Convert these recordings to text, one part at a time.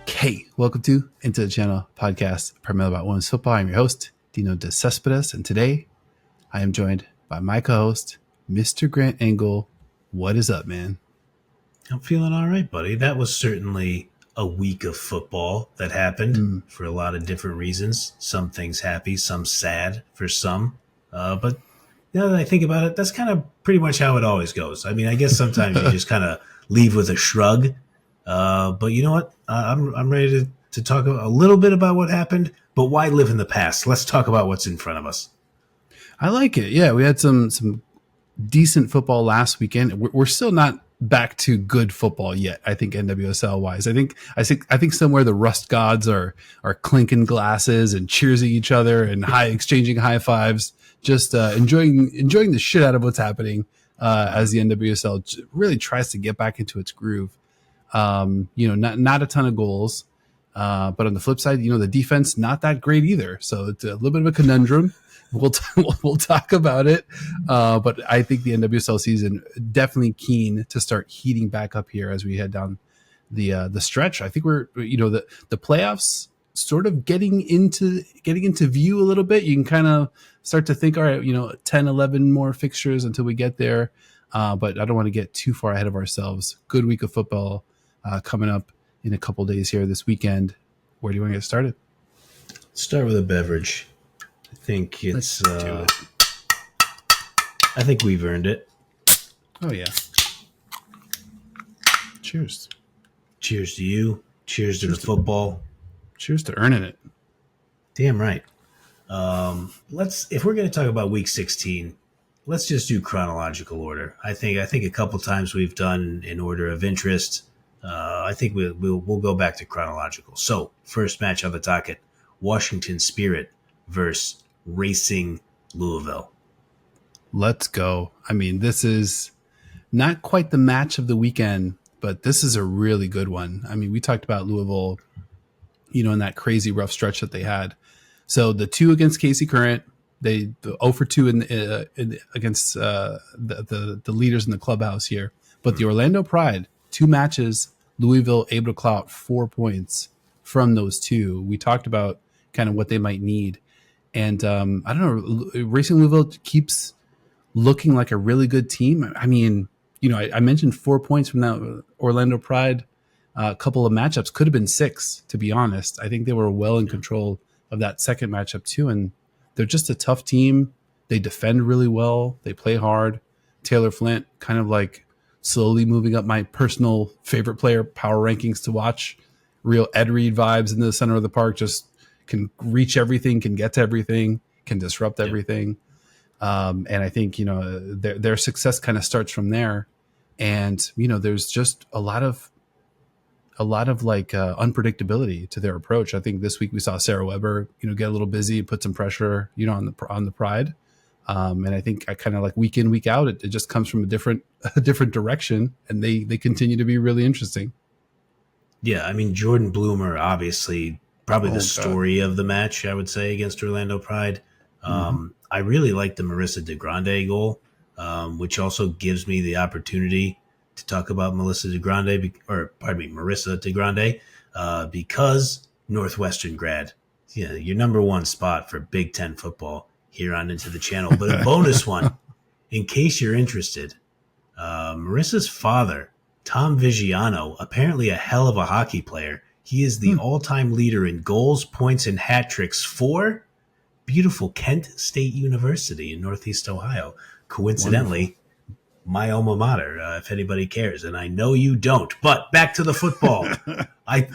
Okay, welcome to Into the Channel podcast, primarily about women's football. I'm your host, Dino Decespedes, and today I am joined by my co-host, Mr. Grant Engle. What is up, man? I'm feeling all right, buddy. That was certainly a week of football that happened for a lot of different reasons. Some things happy, some sad for some. But now that I think about it, that's kind of pretty much how it always goes. I mean, I guess sometimes you just kind of leave with a shrug. But you know what? I'm ready to talk a little bit about what happened, but why live in the past? Let's talk about what's in front of us. I like it. Yeah, we had some decent football last weekend. We're still not back to good football yet. I think NWSL wise. I think somewhere the Rust gods are clinking glasses and cheersing each other and exchanging high fives, just enjoying the shit out of what's happening as the NWSL really tries to get back into its groove. Not a ton of goals, but on the flip side, the defense not that great either. So it's a little bit of a conundrum. We'll talk about it, but I think the NWSL season definitely keen to start heating back up here as we head down the stretch. I think we're the playoffs sort of getting into view a little bit. You can kind of start to think, all right, 10, 11 more fixtures until we get there. But I don't want to get too far ahead of ourselves. Good week of football coming up in a couple days here this weekend. Where do you want to get started? Start with a beverage. I think it's. I think we've earned it. Oh yeah. Cheers. Cheers to you. Cheers to the football. Cheers to earning it. Damn right. If we're going to talk about week 16, let's just do chronological order. I think a couple times we've done in order of interest. I think we'll go back to chronological. So first match on the docket: Washington Spirit versus Racing Louisville. Let's go. I mean, this is not quite the match of the weekend, but this is a really good one. I mean, we talked about Louisville, in that crazy rough stretch that they had. So the 2 against Casey Current, they 0 for 2 against the leaders in the clubhouse here. But the Orlando Pride, 2 matches, Louisville able to claw out 4 points from those 2. We talked about kind of what they might need. And I don't know, Racing Louisville keeps looking like a really good team. I mean, I mentioned 4 points from that Orlando Pride. A couple of matchups could have been 6, to be honest. I think they were well in control of that second matchup too. And they're just a tough team. They defend really well. They play hard. Taylor Flint kind of like slowly moving up my personal favorite player power rankings to watch. Real Ed Reed vibes in the center of the park. Just can reach everything, can get to everything, can disrupt everything. And I think, their success kind of starts from there. And, there's just a lot of unpredictability to their approach. I think this week we saw Sarah Weber, get a little busy and put some pressure, on the Pride. And I think I kind of like week in, week out, it just comes from a different direction, and they continue to be really interesting. Yeah. I mean, Jordan Bloomer, obviously probably the story of the match, I would say, against Orlando Pride. I really like the Marissa DeGrande goal, which also gives me the opportunity to talk about Marissa DeGrande, because Northwestern grad, your number one spot for Big Ten football here on Into the Channel. But a bonus one, in case you're interested, Marissa's father, Tom Vigiano, apparently a hell of a hockey player. He is the all-time leader in goals, points, and hat tricks for beautiful Kent State University in Northeast Ohio. Coincidentally, my alma mater, if anybody cares, and I know you don't. But back to the football. I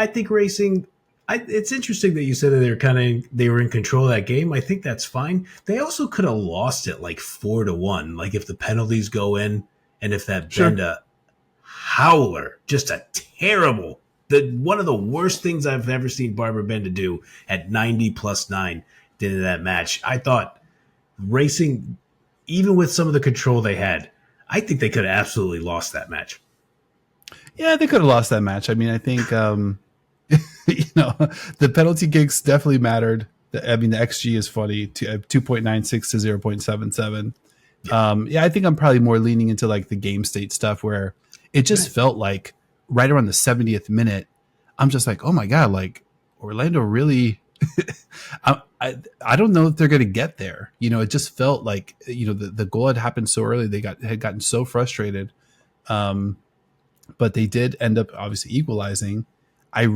think Racing. It's interesting that you said that they were in control of that game. I think that's fine. They also could have lost it like 4-1. Like if the penalties go in, and if that Benda howler, just a terrible, one of the worst things I've ever seen Barbara Benda do at 90+9 did in that match. I thought Racing, even with some of the control they had, I think they could have absolutely lost that match. Yeah, they could have lost that match. I mean, I think, the penalty kicks definitely mattered. I mean, the XG is funny, 2.96 to 0.77. I think I'm probably more leaning into like the game state stuff where it just felt like right around the 70th minute, I'm just like, oh my God, like Orlando really, I don't know if they're going to get there. It just felt like, the goal had happened so early. They had gotten so frustrated. But they did end up obviously equalizing. I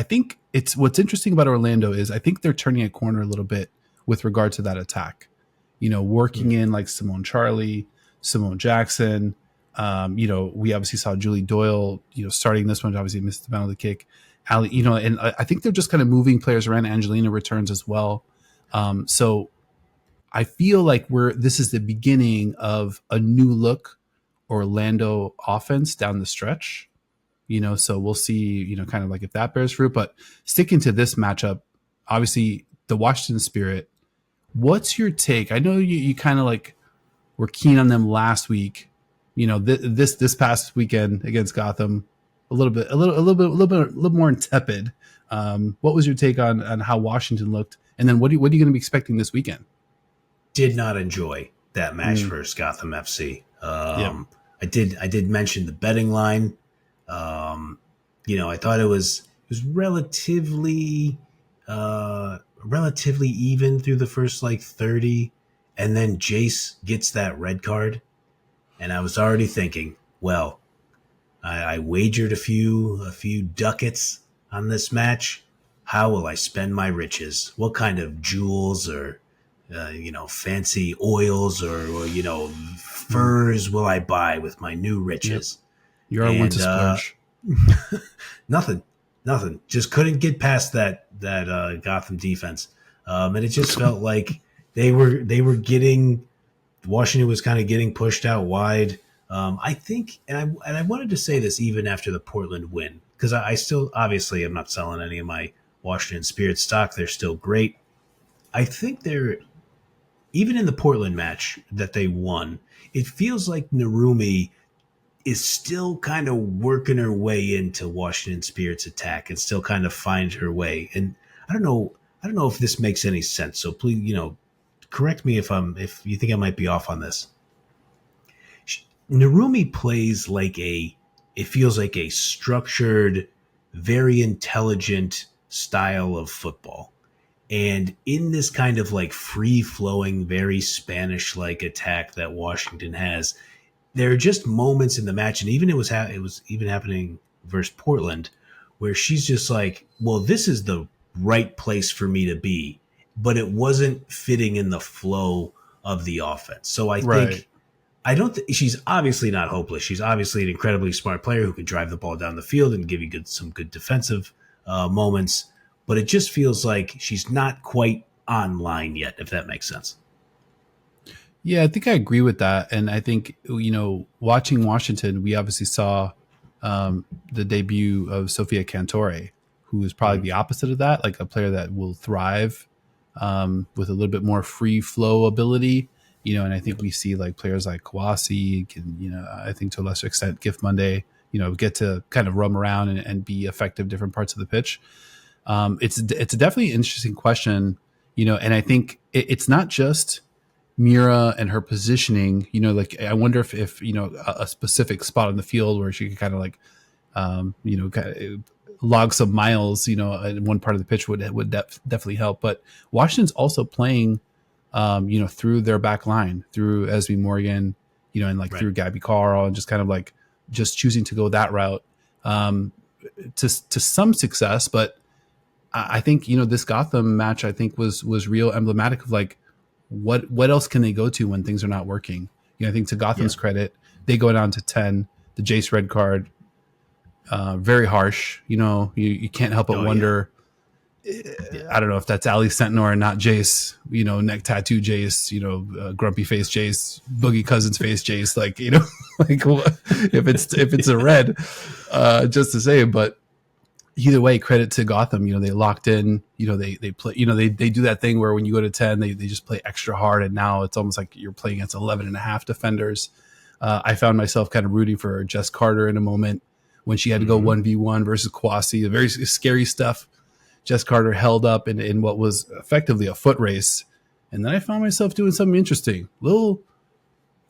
think it's what's interesting about Orlando is I think they're turning a corner a little bit with regard to that attack, working in like Simone Jackson. We obviously saw Julie Doyle, starting this one, obviously missed the penalty kick. Ali, and I think they're just kind of moving players around. Angelina returns as well. So I feel like this is the beginning of a new look Orlando offense down the stretch. So we'll see, kind of like if that bears fruit. But sticking to this matchup, obviously the Washington Spirit. What's your take? I know you kind of like were keen on them last week. This past weekend against Gotham, a little more tepid. What was your take on how Washington looked, and then what are you going to be expecting this weekend? Did not enjoy that match versus Gotham FC. Yep. I did mention the betting line. I thought it was relatively even through the first like 30, and then Jace gets that red card, and I was already thinking, well, I wagered a few ducats on this match. How will I spend my riches? What kind of jewels or fancy oils or furs will I buy with my new riches? Yep. You're a one to splurge. Nothing. Just couldn't get past that Gotham defense, and it just felt like they were getting Washington was kind of getting pushed out wide. I think, and I wanted to say this even after the Portland win, because I still obviously am not selling any of my Washington Spirit stock. They're still great. I think they're even in the Portland match that they won. It feels like Narumi is still kind of working her way into Washington Spirit's attack and still kind of finds her way. And I don't know if this makes any sense. So please, correct me if you think I might be off on this. Narumi plays it feels like a structured, very intelligent style of football. And in this kind of like free-flowing, very Spanish-like attack that Washington has, there are just moments in the match, and even it was even happening versus Portland, where she's just like, well, this is the right place for me to be, but it wasn't fitting in the flow of the offense. So I don't think she's obviously not hopeless. She's obviously an incredibly smart player who can drive the ball down the field and give you some good defensive moments, but it just feels like she's not quite online yet, if that makes sense. Yeah, I think I agree with that. And I think, watching Washington, we obviously saw the debut of Sofia Cantore, who is probably the opposite of that, like a player that will thrive with a little bit more free flow ability. And I think we see like players like Kawasi can, I think to a lesser extent, Gift Monday, get to kind of roam around and be effective different parts of the pitch. It's definitely an interesting question, and I think it's not just Mira and her positioning, like I wonder if a specific spot on the field where she could kind of like, kind of log some miles, in one part of the pitch would definitely help. But Washington's also playing, through their back line, through Esme Morgan, and like through Gabby Carl, and just kind of like just choosing to go that route to some success. But I think, this Gotham match, I think was real emblematic of like, what else can they go to when things are not working? I think to Gotham's credit, they go down to 10, the Jace red card, very harsh. You can't help but wonder. I don't know if that's Ali Sentinel or not Jace, neck tattoo Jace, grumpy face Jace, Boogie Cousins face Jace, like, like if it's a red, just to say, but either way, credit to Gotham. They locked in. They play. They do that thing where when you go to 10, they just play extra hard, and now it's almost like you're playing against 11 and a half defenders. I found myself kind of rooting for Jess Carter in a moment when she had to go 1v1 versus Kwasi. Very scary stuff. Jess Carter held up in what was effectively a foot race, and then I found myself doing something interesting. Little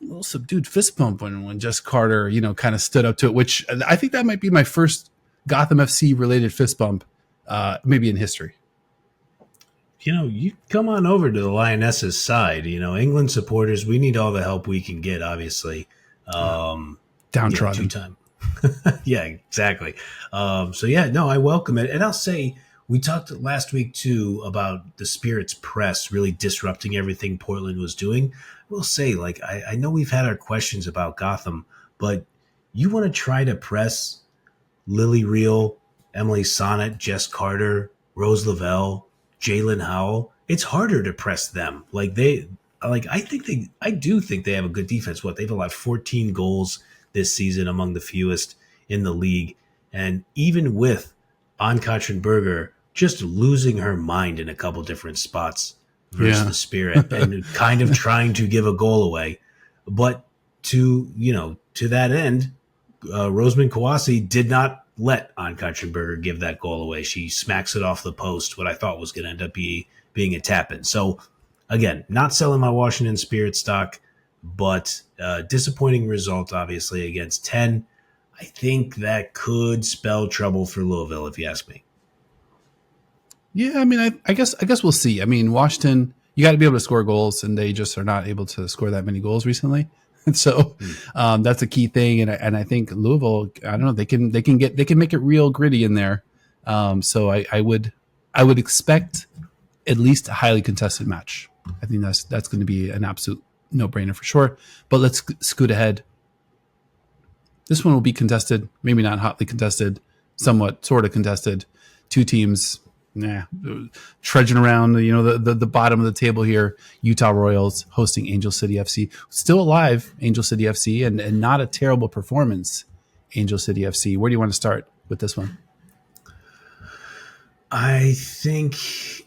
little subdued fist bump when Jess Carter, kind of stood up to it, which I think that might be my first Gotham FC related fist bump, maybe in history. You come on over to the Lionesses side. England supporters, we need all the help we can get, obviously. Downtrodden. Two-time. Yeah, exactly. No, I welcome it. And I'll say, we talked last week, too, about the Spirits press really disrupting everything Portland was doing. We'll say, I know we've had our questions about Gotham, but you want to try to press Lily Reel, Emily Sonnet, Jess Carter, Rose Lavelle, Jalen Howell. It's harder to press them. I do think they have a good defense. They've allowed 14 goals this season, among the fewest in the league. And even with Ann-Katrin Berger just losing her mind in a couple different spots versus the Spirit and kind of trying to give a goal away. But to that end, Rosamund Kawasi did not let Ann-Katrin Berger give that goal away. She smacks it off the post, what I thought was going to end up being a tap-in. So, again, not selling my Washington Spirit stock, but disappointing result, obviously, against 10. I think that could spell trouble for Louisville, if you ask me. Yeah, I mean, I guess we'll see. I mean, Washington, you got to be able to score goals, and they just are not able to score that many goals recently. And so that's a key thing. And I think Louisville, I don't know, they can make it real gritty in there. So I would expect at least a highly contested match. I think that's going to be an absolute no-brainer for sure. But let's scoot ahead. This one will be contested, maybe not hotly contested, somewhat sort of contested. Two teams, trudging around, the bottom of the table here. Utah Royals hosting Angel City FC. Still alive, Angel City FC, and not a terrible performance, Angel City FC. Where do you want to start with this one? I think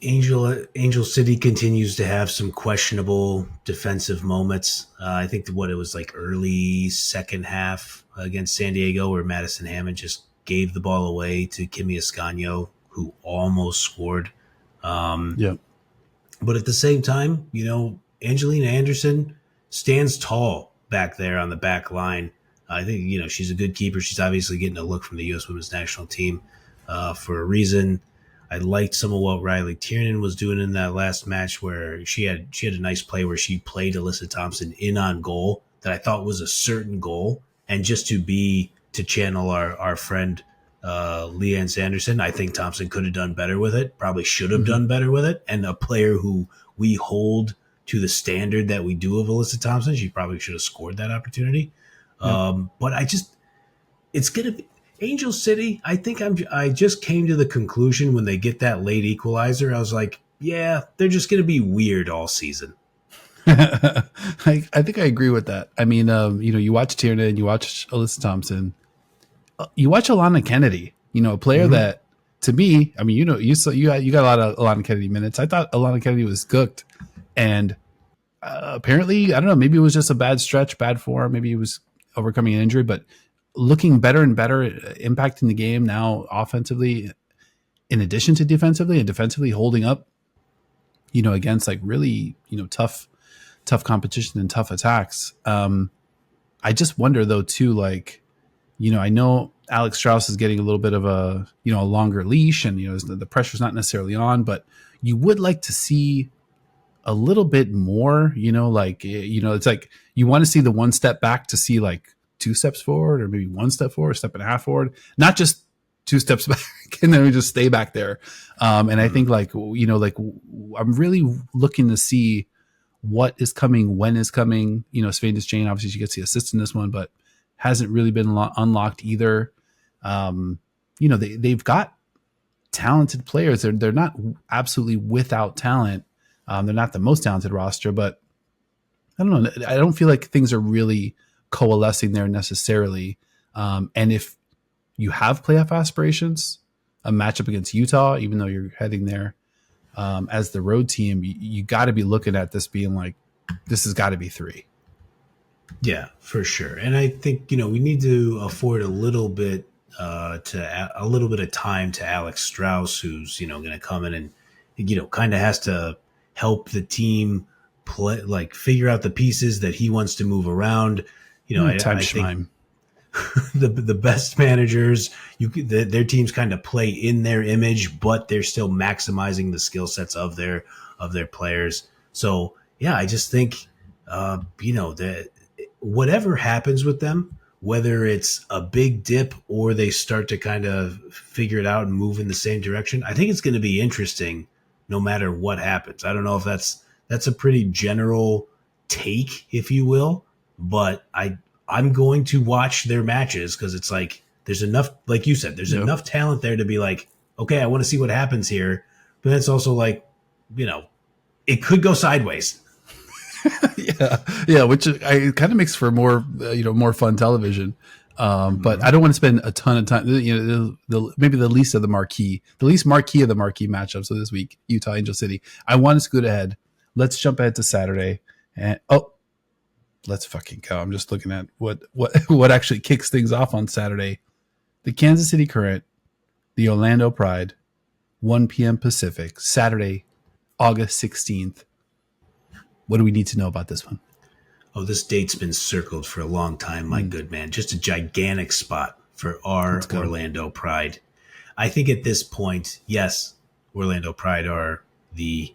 Angel City continues to have some questionable defensive moments. I think it was early second half against San Diego where Madison Hammond just gave the ball away to Kimi Ascanio, who almost scored. But at the same time, Angelina Anderson stands tall back there on the back line. I think, she's a good keeper. She's obviously getting a look from the U.S. women's national team for a reason. I liked some of what Riley Tiernan was doing in that last match where she had a nice play where she played Alyssa Thompson in on goal that I thought was a certain goal. And just to channel our friend Leanne Sanderson, I think Thompson could have done better with it, probably should have done better with it. And a player who we hold to the standard that we do of Alyssa Thompson, she probably should have scored that opportunity. But it's going to be Angel City. I think I just came to the conclusion when they get that late equalizer, I was like, yeah, they're just going to be weird all season. I think I agree with that. I mean, you watch Tiernan, you watch Alyssa Thompson, you watch Alana Kennedy, a player that, to me, I mean, you got a lot of Alana Kennedy minutes. I thought Alana Kennedy was cooked, and apparently, I don't know, maybe it was just a bad stretch, bad form, maybe he was overcoming an injury, but looking better and better, impacting the game now offensively, in addition to defensively, and defensively holding up, against really, tough competition and tough attacks. I just wonder though too, I know Alex Strauss is getting a little bit of a longer leash, and the pressure's not necessarily on, but you would like to see a little bit more. It's like you want to see the one step back to see two steps forward, or maybe one step forward, a step and a half forward, not just two steps back and then we just stay back there. And I think I'm really looking to see what is coming, when is coming. Svein Jane, obviously she gets the assist in this one, but hasn't really been unlocked either. They've got talented players. They're not absolutely without talent. They're not the most talented roster, but I don't know. I don't feel like things are really coalescing there necessarily. And if you have playoff aspirations, a matchup against Utah, even though you're heading there as the road team, you got to be looking at this being this has got to be 3. Yeah, for sure. And I think, we need to afford a little bit of time to Alex Strauss, who's, going to come in and, kind of has to help the team play, like figure out the pieces that he wants to move around. You know, I think the best managers, their teams kind of play in their image, but they're still maximizing the skill sets of their players. So yeah, I just think that whatever happens with them, whether it's a big dip or they start to kind of figure it out and move in the same direction, I think it's going to be interesting no matter what happens. I don't know if that's a pretty general take, if you will, but I'm going to watch their matches because it's like there's enough, like you said, there's enough talent there to be like, okay, I want to see what happens here. But it's also like, it could go sideways. yeah, which it kind of makes for more, more fun television. But I don't want to spend a ton of time. Maybe the least marquee of the marquee matchups of this week, Utah Angel City. I want to scoot ahead. Let's jump ahead to Saturday, and let's fucking go. I'm just looking at what actually kicks things off on Saturday. The Kansas City Current, the Orlando Pride, 1 p.m. Pacific, Saturday, August 16th. What do we need to know about this one? Oh, this date's been circled for a long time, my good man. Just a gigantic spot for our Orlando Pride. I think at this point, yes, Orlando Pride are the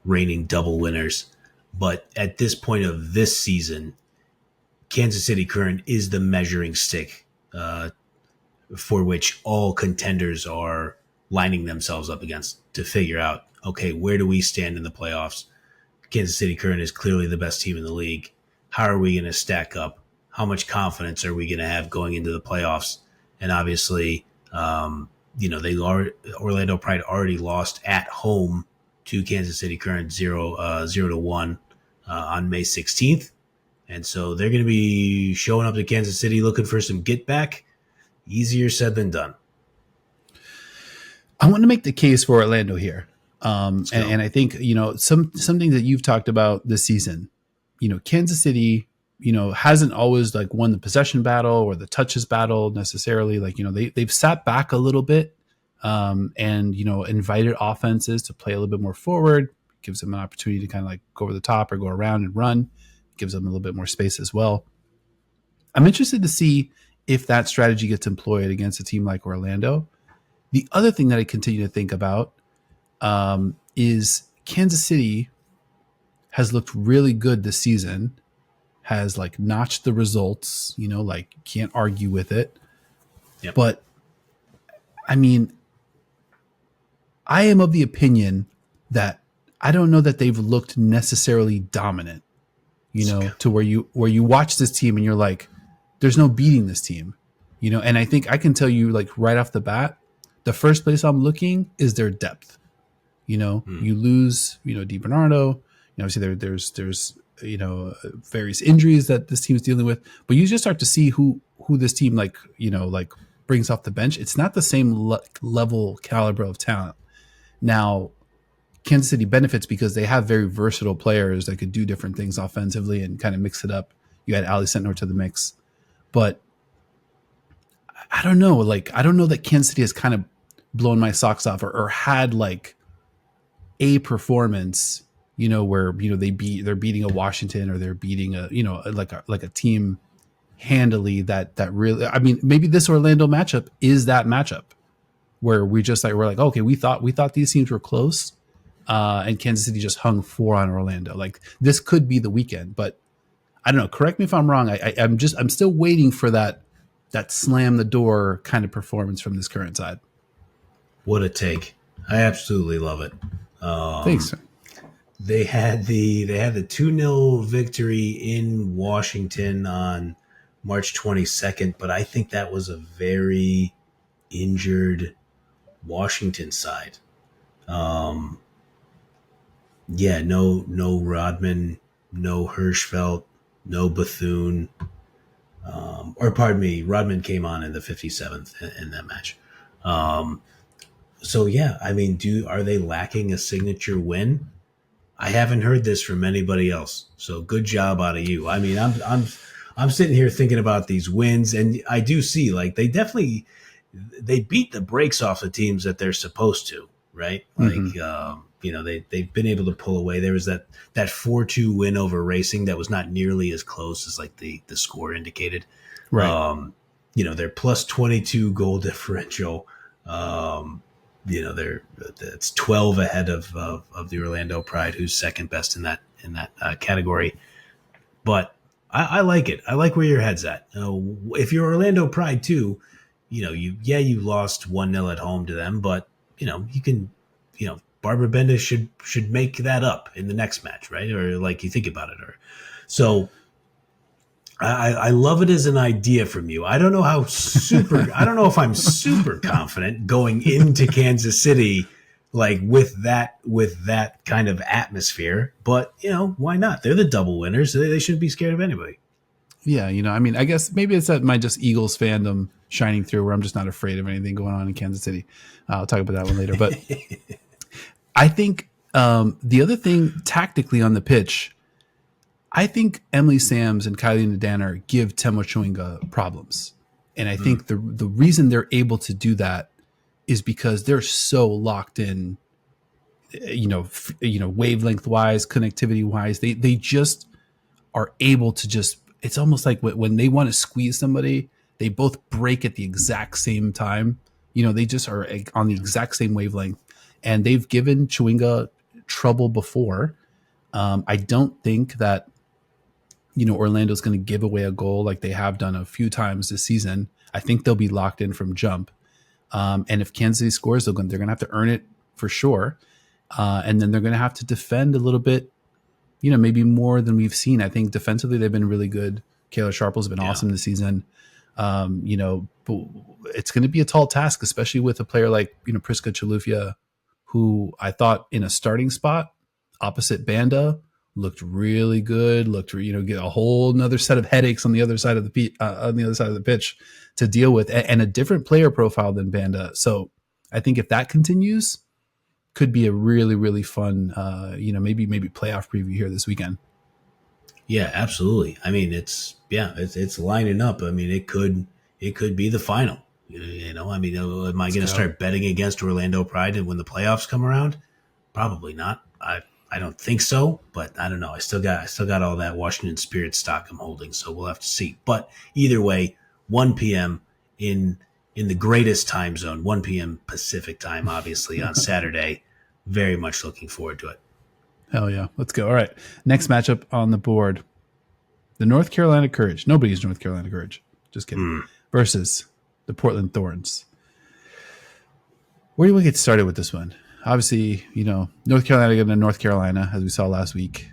reigning double winners. But at this point of this season, Kansas City Current is the measuring stick for which all contenders are lining themselves up against to figure out, okay, where do we stand in the playoffs? Kansas City Current is clearly the best team in the league. How are we going to stack up? How much confidence are we going to have going into the playoffs? And obviously, Orlando Pride already lost at home to Kansas City Current 0-1 on May 16th. And so they're going to be showing up to Kansas City looking for some get back. Easier said than done. I want to make the case for Orlando here. And I think, something that you've talked about this season, Kansas City, hasn't always like won the possession battle or the touches battle necessarily. Like, they've sat back a little bit and, invited offenses to play a little bit more forward, gives them an opportunity to kind of like go over the top or go around and run, gives them a little bit more space as well. I'm interested to see if that strategy gets employed against a team like Orlando. The other thing that I continue to think about is Kansas City has looked really good this season, has like notched the results, can't argue with it. Yep. But I mean, I am of the opinion that I don't know that they've looked necessarily dominant, to where you watch this team and you're like, there's no beating this team, and I think I can tell you like right off the bat, the first place I'm looking is their depth. You lose, DiBernardo. Obviously there's various injuries that this team is dealing with, but you just start to see who this team like brings off the bench. It's not the same level caliber of talent. Now, Kansas City benefits because they have very versatile players that could do different things offensively and kind of mix it up. You add Ali Sentnor to the mix, but I don't know. Like, I don't know that Kansas City has kind of blown my socks off or had like a performance, where, they're beating a Washington or they're beating a, like a team handily that really, I mean, maybe this Orlando matchup is that matchup where we're like, okay, we thought these teams were close. And Kansas City just hung 4 on Orlando. Like, this could be the weekend, but I don't know. Correct me if I'm wrong. I'm still waiting for that slam the door kind of performance from this Current side. What a take. I absolutely love it. Thanks. They had the 2-0 victory in Washington on March 22nd, but I think that was a very injured Washington side. No Rodman, no Hirschfeld, no Bethune. Rodman came on in the 57th in that match. Are they lacking a signature win? I haven't heard this from anybody else. So good job out of you. I mean, I'm sitting here thinking about these wins, and I do see like they beat the brakes off the teams that they're supposed to, right? Mm-hmm. Like they've been able to pull away. There was that 4-2 win over Racing that was not nearly as close as like the score indicated. Right. Their plus 22 goal differential. It's 12 ahead of the Orlando Pride, who's second best in that category. But I like it. I like where your head's at. If you're Orlando Pride too, you lost 1-0 at home to them, but you can, Barbara Benda should make that up in the next match, right? Or like you think about it, so. I love it as an idea from you. I don't know if I'm super confident going into Kansas City, like with that kind of atmosphere, but why not? They're the double winners. They shouldn't be scared of anybody. Yeah. I guess maybe it's that my just Eagles fandom shining through where I'm just not afraid of anything going on in Kansas City. I'll talk about that one later, but I think the other thing tactically on the pitch, I think Emily Sams and Kylie Ndanner give Temo Chewinga problems. And I think the reason they're able to do that is because they're so locked in, wavelength wise, connectivity wise. They just are able to it's almost like when they want to squeeze somebody, they both break at the exact same time. They just are on the exact same wavelength. And they've given Chewinga trouble before. I don't think that, Orlando's going to give away a goal like they have done a few times this season. I think they'll be locked in from jump. And if Kansas City scores, they're going to have to earn it for sure. And then they're going to have to defend a little bit, maybe more than we've seen. I think defensively they've been really good. Kayla Sharple's been awesome this season. But it's going to be a tall task, especially with a player like, Priska Chalufia, who I thought in a starting spot opposite Banda looked really good. Get a whole another set of headaches on the other side of the pitch to deal with, and a different player profile than Banda. So I think if that continues, could be a really, really fun, maybe playoff preview here this weekend. Yeah, absolutely. I mean, it's lining up. I mean, it could be the final. Am I going to start betting against Orlando Pride when the playoffs come around? Probably not. I don't think so, but I don't know. I still got all that Washington Spirit stock I'm holding, so we'll have to see. But either way, 1 p.m. in the greatest time zone, 1 p.m. Pacific time, obviously on Saturday. Very much looking forward to it. Hell yeah, let's go. All right, next matchup on the board: the North Carolina Courage. Nobody's North Carolina Courage. Just kidding. Versus the Portland Thorns. Where do we get started with this one? Obviously, North Carolina getting to North Carolina, as we saw last week.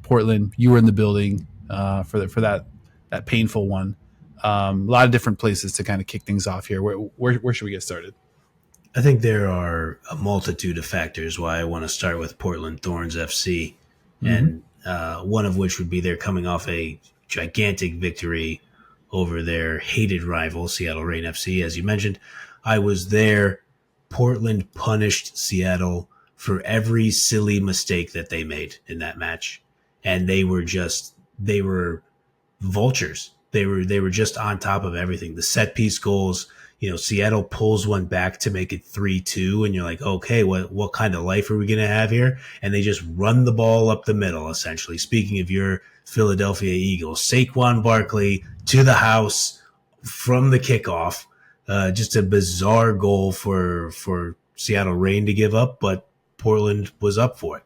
Portland, you were in the building for that painful one. A lot of different places to kind of kick things off here. Where should we get started? I think there are a multitude of factors why I want to start with Portland Thorns FC, and one of which would be they're coming off a gigantic victory over their hated rival, Seattle Reign FC. As you mentioned, I was there. Portland punished Seattle for every silly mistake that they made in that match. And they were vultures. They were just on top of everything. The set piece goals, Seattle pulls one back to make it 3-2. And you're like, okay, what kind of life are we going to have here? And they just run the ball up the middle, essentially. Speaking of your Philadelphia Eagles, Saquon Barkley to the house from the kickoff. Just a bizarre goal for Seattle Reign to give up, but Portland was up for it.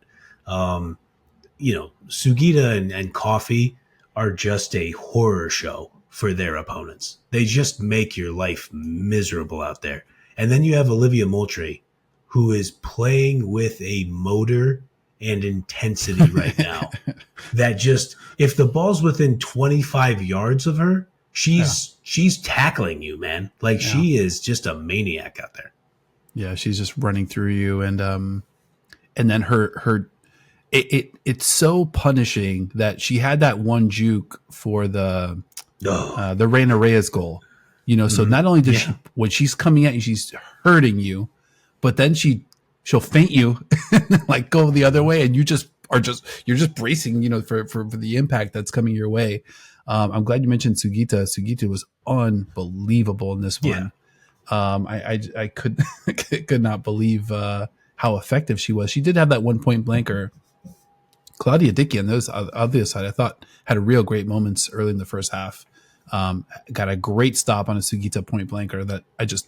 Sugita and Coffee are just a horror show for their opponents. They just make your life miserable out there. And then you have Olivia Moultrie, who is playing with a motor and intensity right now. That just, if the ball's within 25 yards of her, she's tackling you, man. She is just a maniac out there. Yeah, she's just running through you, and then it's so punishing that she had that one juke for the Reina Reyes goal. So not only does she, when she's coming at you, she's hurting you, but then she'll feint you, like go the other way, and you're just bracing, for the impact that's coming your way. I'm glad you mentioned Sugita. Sugita was unbelievable in this one. I could not believe how how effective she was. She did have that 1 point blanker. Claudia Dickey on those on the other side, I thought had a real great moments early in the first half. Got a great stop on a Sugita point blanker that I just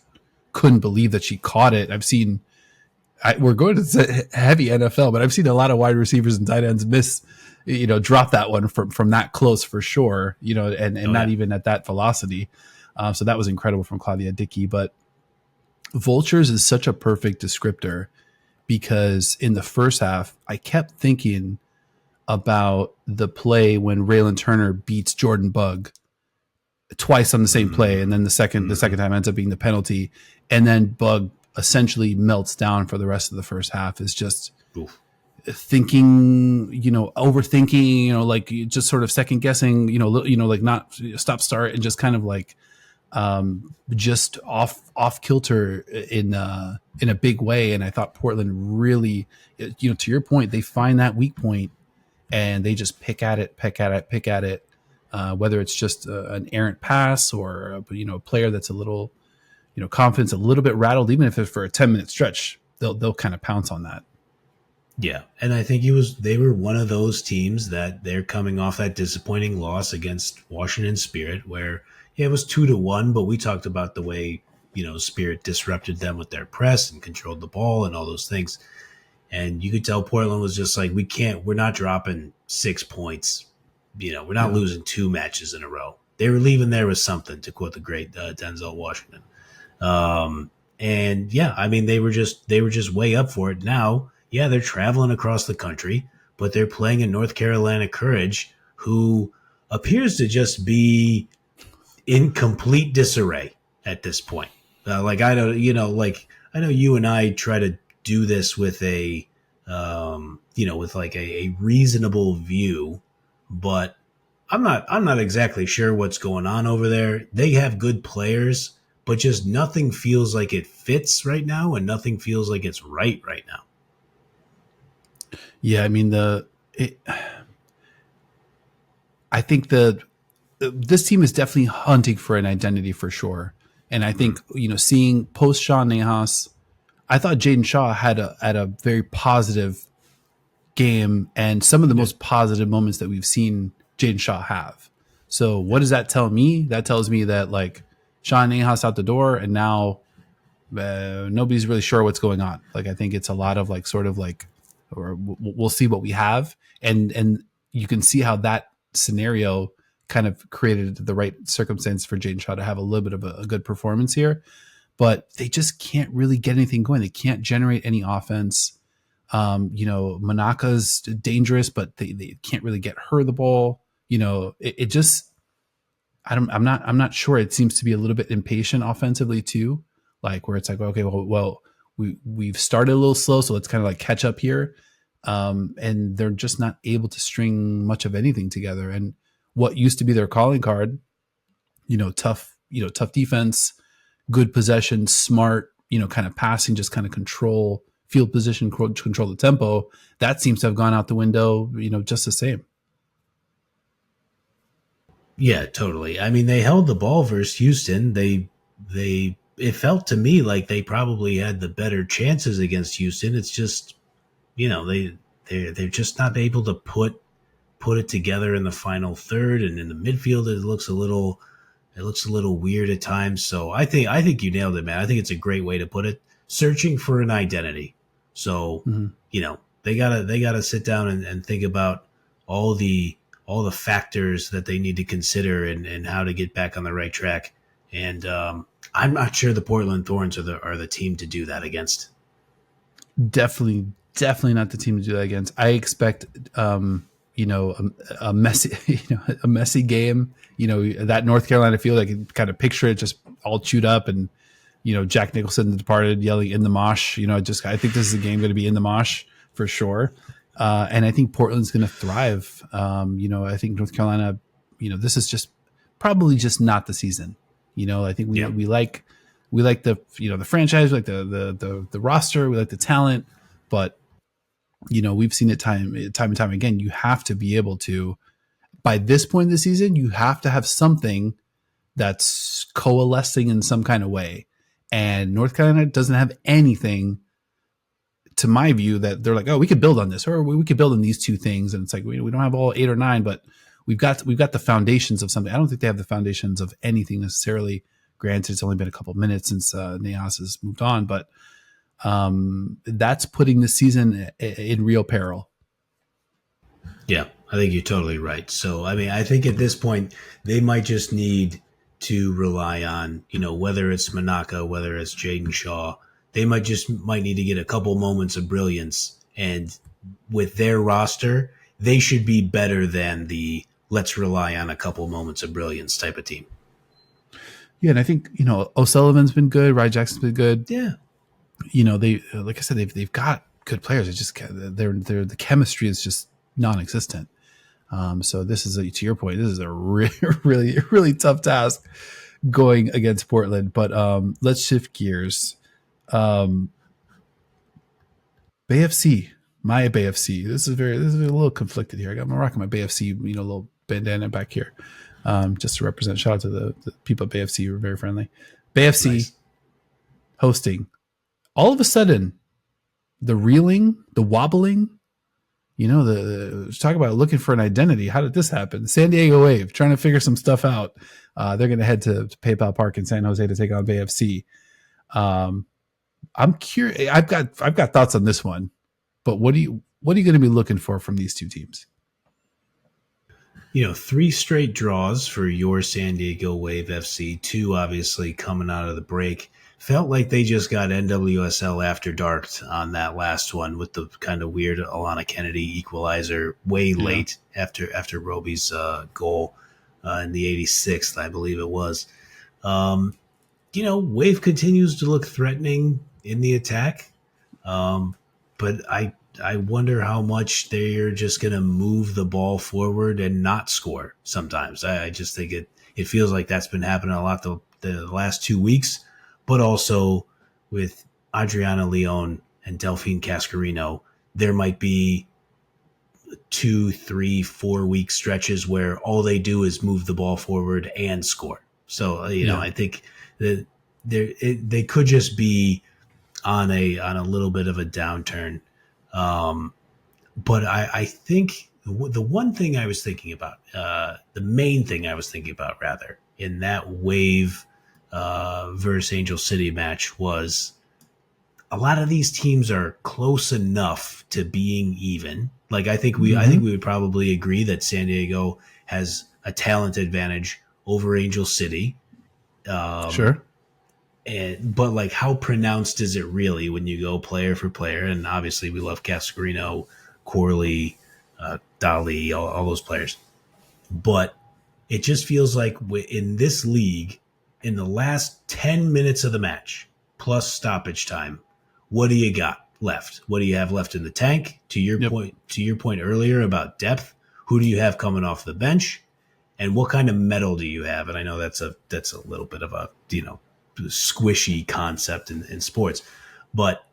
couldn't believe that she caught it. I've seen, we're going to heavy NFL, but I've seen a lot of wide receivers and tight ends miss, drop that one from that close for sure, and not even at that velocity. So that was incredible from Claudia Dickey. But vultures is such a perfect descriptor because in the first half, I kept thinking about the play when Raylan Turner beats Jordan Bugg twice on the same play, and then the second time ends up being the penalty, and then Bugg essentially melts down for the rest of the first half. Is just thinking, overthinking, like just sort of second guessing, like not stop start and just kind of like just off kilter in a big way. And I thought Portland really, to your point, they find that weak point and they just pick at it. Whether it's just an errant pass or a player that's a little, confidence a little bit rattled, even if it's for a 10-minute stretch, they'll kind of pounce on that. Yeah, and I think they were one of those teams that they're coming off that disappointing loss against Washington Spirit, where it was 2-1, but we talked about the way Spirit disrupted them with their press and controlled the ball and all those things, and you could tell Portland was just like, we're not dropping 6 points. We're not losing 2 matches in a row. They were leaving there with something, to quote the great Denzel Washington. And yeah, I mean, they were just way up for it. Now, yeah, they're traveling across the country, but they're playing in North Carolina Courage, who appears to just be in complete disarray at this point. I know you and I try to do this with a reasonable view. But I'm not exactly sure what's going on over there. They have good players, but just nothing feels like it fits right now, and nothing feels like it's right now. Yeah, I mean I think this team is definitely hunting for an identity for sure, and I think seeing post Shaw Nahas, I thought Jaden Shaw had a very positive game and some of the most positive moments that we've seen Jaden Shaw have. So what does that tell me? That tells me that like Sean Nahas out the door, and now nobody's really sure what's going on. Like I think it's a lot of like sort of like, or we'll see what we have, and you can see how that scenario kind of created the right circumstance for Jaden Shaw to have a little bit of a good performance here, but they just can't really get anything going. They can't generate any offense. Manaka's dangerous, but they can't really get her the ball. It just, I'm not sure. It seems to be a little bit impatient offensively too. Like where it's like, okay, well, we've started a little slow, so let's kind of like catch up here. And they're just not able to string much of anything together. And what used to be their calling card, tough defense, good possession, smart, kind of passing, just kind of control field position, control the tempo, that seems to have gone out the window, just the same. Yeah, totally. I mean, they held the ball versus Houston. It felt to me like they probably had the better chances against Houston. It's just, they're just not able to put it together in the final third, and in the midfield it looks a little weird at times. So I think you nailed it, man. I think it's a great way to put it. Searching for an identity. So, they gotta sit down and think about all the factors that they need to consider and how to get back on the right track. And I'm not sure the Portland Thorns are the team to do that against. Definitely not the team to do that against. I expect a messy game. That North Carolina field, I can kind of picture it just all chewed up, and Jack Nicholson departed yelling in the mosh. I think this is a game going to be in the mosh for sure. And I think Portland's going to thrive. I think North Carolina, this is just probably just not the season. I think we like the, the franchise, we like the roster, we like the talent, but we've seen it time and time again. You have to be able to, by this point in the season, you have to have something that's coalescing in some kind of way. And North Carolina doesn't have anything to my view, that they're like, oh, we could build on this, or we could build on these two things. And it's like, we don't have all 8 or 9, but we've got the foundations of something. I don't think they have the foundations of anything necessarily. Granted, it's only been a couple minutes since Neas has moved on, but that's putting the season in real peril. Yeah, I think you're totally right. So, I mean, I think at this point, they might just need to rely on, whether it's Manaka, whether it's Jaden Shaw, they might need to get a couple moments of brilliance. And with their roster, they should be better than the let's rely on a couple moments of brilliance type of team. Yeah, and I think, O'Sullivan's been good. Ryan Jackson's been good. Yeah. They, like I said, they've got good players. It's just the chemistry is just non-existent. So this is to your point, this is a really, really tough task going against Portland. But let's shift gears. Bay FC, my Bay FC. This is a little conflicted here. I'm rocking my Bay FC, little bandana back here, just to represent. Shout out to the people at Bay FC who are very friendly. Bay FC nice. Hosting. All of a sudden, the reeling, the wobbling, talk about looking for an identity. How did this happen? San Diego Wave trying to figure some stuff out. They're going to head to PayPal Park in San Jose to take on Bay FC. I'm curious. I've got thoughts on this one, but what are you going to be looking for from these two teams? 3 straight draws for your San Diego Wave FC. 2 obviously coming out of the break. Felt like they just got NWSL after dark on that last one with the kind of weird Alana Kennedy equalizer way late after Roby's goal in the 86th, I believe it was. Wave continues to look threatening in the attack, but I wonder how much they're just going to move the ball forward and not score sometimes. I just think it feels like that's been happening a lot the last 2 weeks. But also with Adriana Leon and Delphine Cascarino, there might be 2, 3, 4 week stretches where all they do is move the ball forward and score. So, I think that they could just be on a little bit of a downturn. But I think the one thing I was thinking about, the main thing I was thinking about rather, in that Wave versus Angel City match was a lot of these teams are close enough to being even. Like I think we would probably agree that San Diego has a talent advantage over Angel City. Sure. But like, how pronounced is it really when you go player for player? And obviously we love Cascarino, Corley, Dali, all those players. But it just feels like in this league, in the last 10 minutes of the match, plus stoppage time, what do you got left? What do you have left in the tank? To your point earlier about depth, who do you have coming off the bench? And what kind of metal do you have? And I know that's a little bit of a, squishy concept in sports, but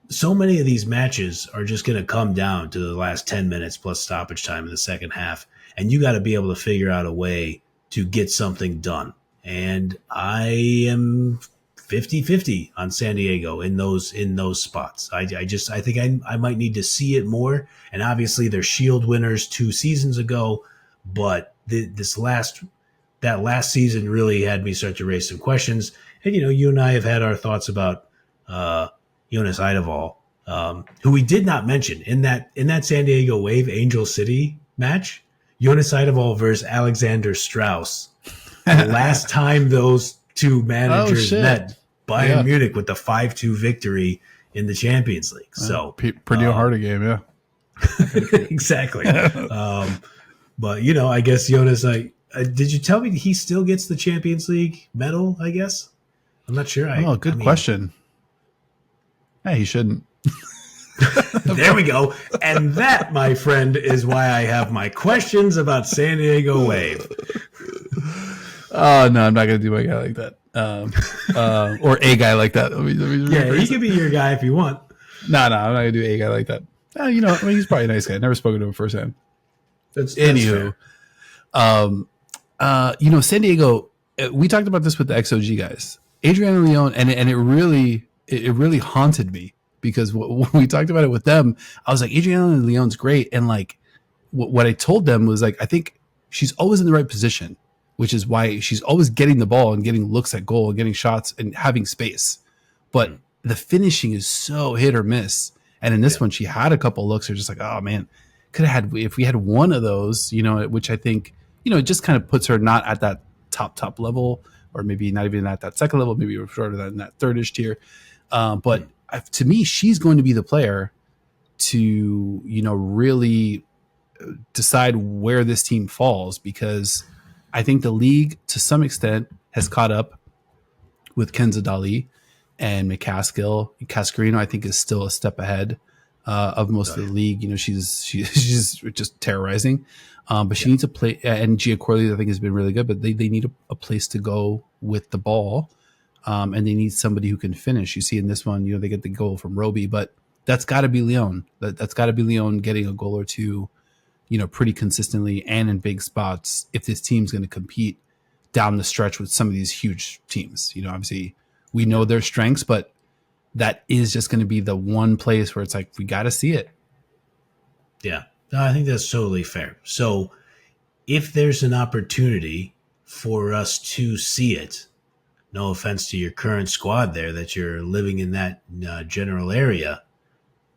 so many of these matches are just going to come down to the last 10 minutes plus stoppage time in the second half. And you got to be able to figure out a way to get something done. And I am 50-50 on San Diego in those spots. I think I might need to see it more. And obviously they're Shield winners 2 seasons ago, but that last season really had me start to raise some questions. And you and I have had our thoughts about Jonas Eideval, who we did not mention in that San Diego Wave Angel City match. Jonas Eideval versus Alexander Strauss. The last time those two managers met, Bayern Munich with the 5-2 victory in the Champions League. So pretty hard a game, yeah. Exactly. But I guess Jonas, did you tell me he still gets the Champions League medal? I guess I'm not sure. Good question. Hey, he shouldn't. There we go. And that, my friend, is why I have my questions about San Diego Wave. Oh, no, I'm not going to do my guy like that. Or a guy like that. He could be your guy if you want. No, I'm not going to do a guy like that. He's probably a nice guy. Never spoken to him firsthand. That's Anywho, San Diego, we talked about this with the XOG guys. Adriana Leon, and it really haunted me because when we talked about it with them, I was like, Adriana Leon's great. And like what I told them was like, I think she's always in the right position, which is why she's always getting the ball and getting looks at goal and getting shots and having space. But the finishing is so hit or miss. And in this one, she had a couple looks. They're just like, oh man, could have had, if we had one of those, which I think, it just kind of puts her not at that top level, or maybe not even at that second level, maybe shorter than that third-ish tier. But to me, she's going to be the player to, really decide where this team falls, because I think the league to some extent has caught up with Kenza Dali, and McCaskill. Cascarino, I think, is still a step ahead of most of the league. She's just terrorizing. But she needs to play, and Gia Corley, I think, has been really good, but they need a place to go with the ball. And they need somebody who can finish. You see in this one, they get the goal from Roby, but that's got to be Leon. That's got to be Leon getting a goal or two, pretty consistently and in big spots if this team's going to compete down the stretch with some of these huge teams. Obviously we know their strengths, but that is just going to be the one place where it's like, we got to see it. Yeah, I think that's totally fair. So if there's an opportunity for us to see it, no offense to your current squad there, that you're living in that general area,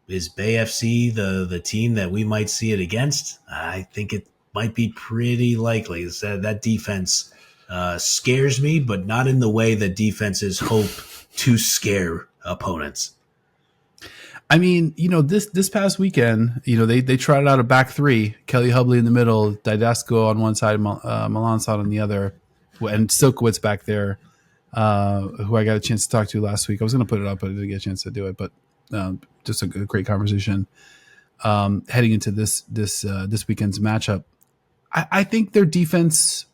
is Bay FC the team that we might see it against? I think it might be pretty likely. That defense scares me, but not in the way that defenses hope to scare opponents. I mean, this past weekend, they trotted out a back three: Kelly Hubley in the middle, Didasco on one side, Malansad on the other, and Silkowitz back there, who I got a chance to talk to last week. I was going to put it up, but I didn't get a chance to do it. But just a great conversation heading into this weekend's matchup. I think their defense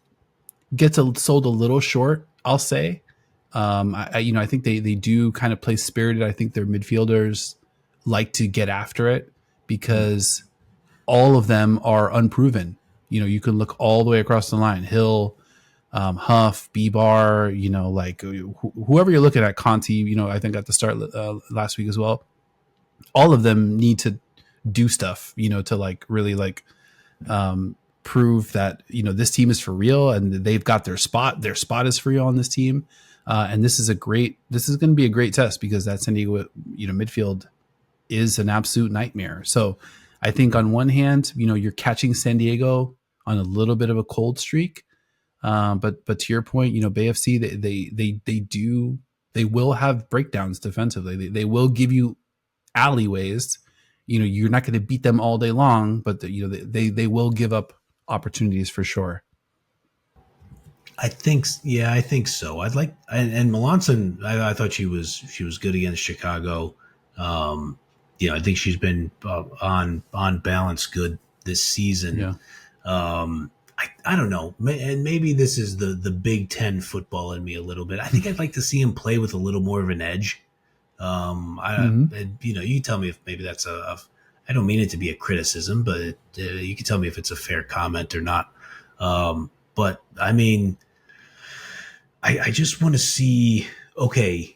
gets sold a little short, I'll say. I think they do kind of play spirited. I think their midfielders like to get after it because all of them are unproven. You can look all the way across the line. Hill, Huff, B-Bar, whoever you're looking at, Conti, I think at the start last week as well. All of them need to do stuff, to really prove that, this team is for real and they've got their spot. Their spot is for real on this team. And this is going to be a great test because that San Diego, midfield is an absolute nightmare. So I think on one hand, you're catching San Diego on a little bit of a cold streak. But to your point, Bay FC, they will have breakdowns defensively. They will give you alleyways. You're not going to beat them all day long, but they will give up opportunities for sure. I think so. And Melanson, I thought she was good against Chicago. I think she's been on balance good this season. Yeah. I don't know, and maybe this is the Big Ten football in me a little bit. I think I'd like to see him play with a little more of an edge. And you tell me if maybe that's I don't mean it to be a criticism, but you can tell me if it's a fair comment or not. But I mean, I just want to see, okay,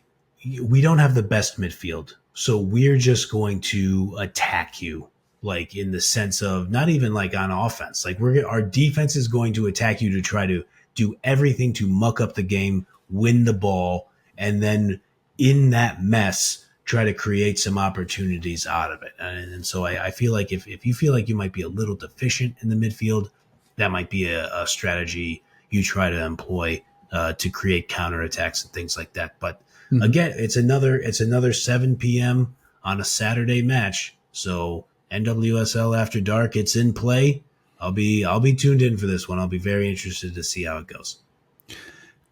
we don't have the best midfield, so we're just going to attack you, like in the sense of not even like on offense. Like our defense is going to attack you to try to do everything to muck up the game, win the ball, and then in that mess, try to create some opportunities out of it. And so I feel like if you feel like you might be a little deficient in the midfield, that might be a strategy you try to employ to create counterattacks and things like that. But again, it's another 7 p.m. on a Saturday match. So NWSL After Dark, it's in play. I'll be tuned in for this one. I'll be very interested to see how it goes.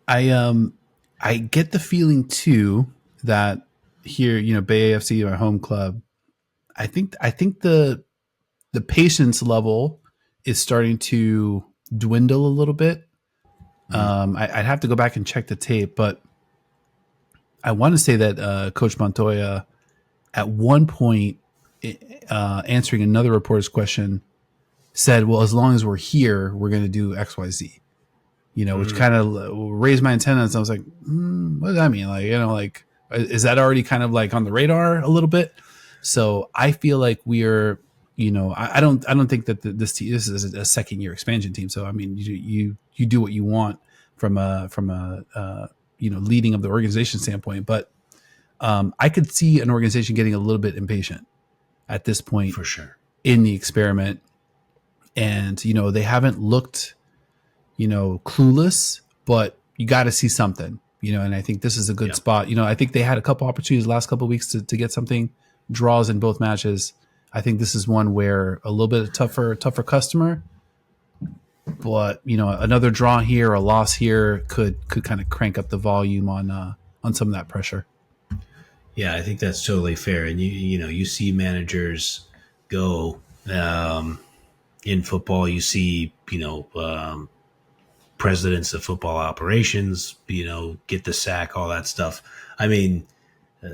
I get the feeling too that here, Bay AFC, our home club, I think the patience level is starting to dwindle a little bit. I'd have to go back and check the tape, but I want to say that Coach Montoya, at one point, answering another reporter's question, said, "Well, as long as we're here, we're going to do X, Y, Z." Which kind of raised my antennas. I was like, what does that mean? Is that already kind of like on the radar a little bit? So I feel like we're, I don't think that this is a second year expansion team. So I mean, you do what you want from a leading of the organization standpoint, but I could see an organization getting a little bit impatient at this point for sure in the experiment, and they haven't looked clueless, but you got to see something, and I think this is a good spot. I think they had a couple opportunities the last couple of weeks to get something, draws in both matches. I think this is one where a little bit tougher customer, but another draw here or a loss here could kind of crank up the volume on some of that pressure. Yeah, I think that's totally fair. And you see managers go in football. You see presidents of football operations get the sack, all that stuff. I mean,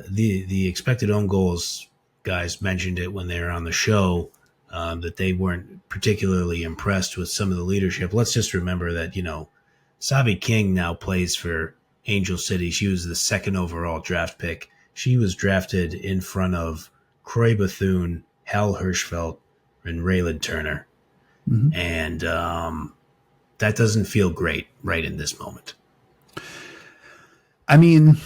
the expected own goals guys mentioned it when they were on the show, that they weren't particularly impressed with some of the leadership. Let's just remember that Savi King now plays for Angel City. She was the second overall draft pick. She was drafted in front of Croy Bethune, Hal Hirschfeld, and Raylan Turner. Mm-hmm. And that doesn't feel great right in this moment. I mean,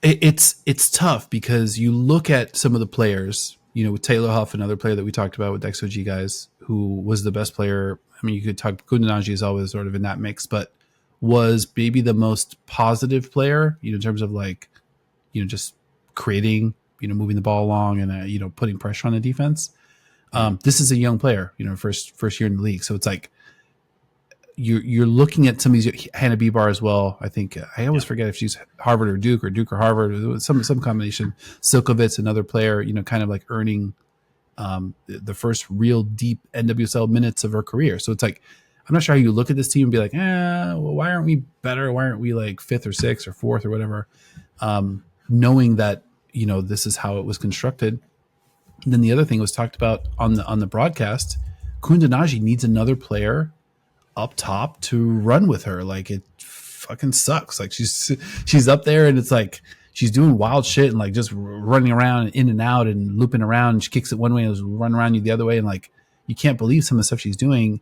it's tough because you look at some of the players, with Taylor Huff, another player that we talked about with XOG guys, who was the best player. I mean, you could talk, Kundanagi is always sort of in that mix, but was maybe the most positive player, in terms of just creating, moving the ball along and, putting pressure on the defense. This is a young player, first year in the league. So it's like you're looking at some of these. Hannah Bebar as well. I think I always forget if she's Harvard or Duke or Harvard, some combination. Silkovitz, another player, kind of like earning the first real deep NWSL minutes of her career. So it's like, I'm not sure how you look at this team and be like, well, why aren't we better? Why aren't we like fifth or sixth or fourth or whatever? Knowing that, this is how it was constructed. And then the other thing was talked about on the broadcast. Kundanagi needs another player up top to run with her. Like, it fucking sucks. Like, she's up there and it's like she's doing wild shit and like just running around in and out and looping around. And she kicks it one way and just run around you the other way. And like, you can't believe some of the stuff she's doing.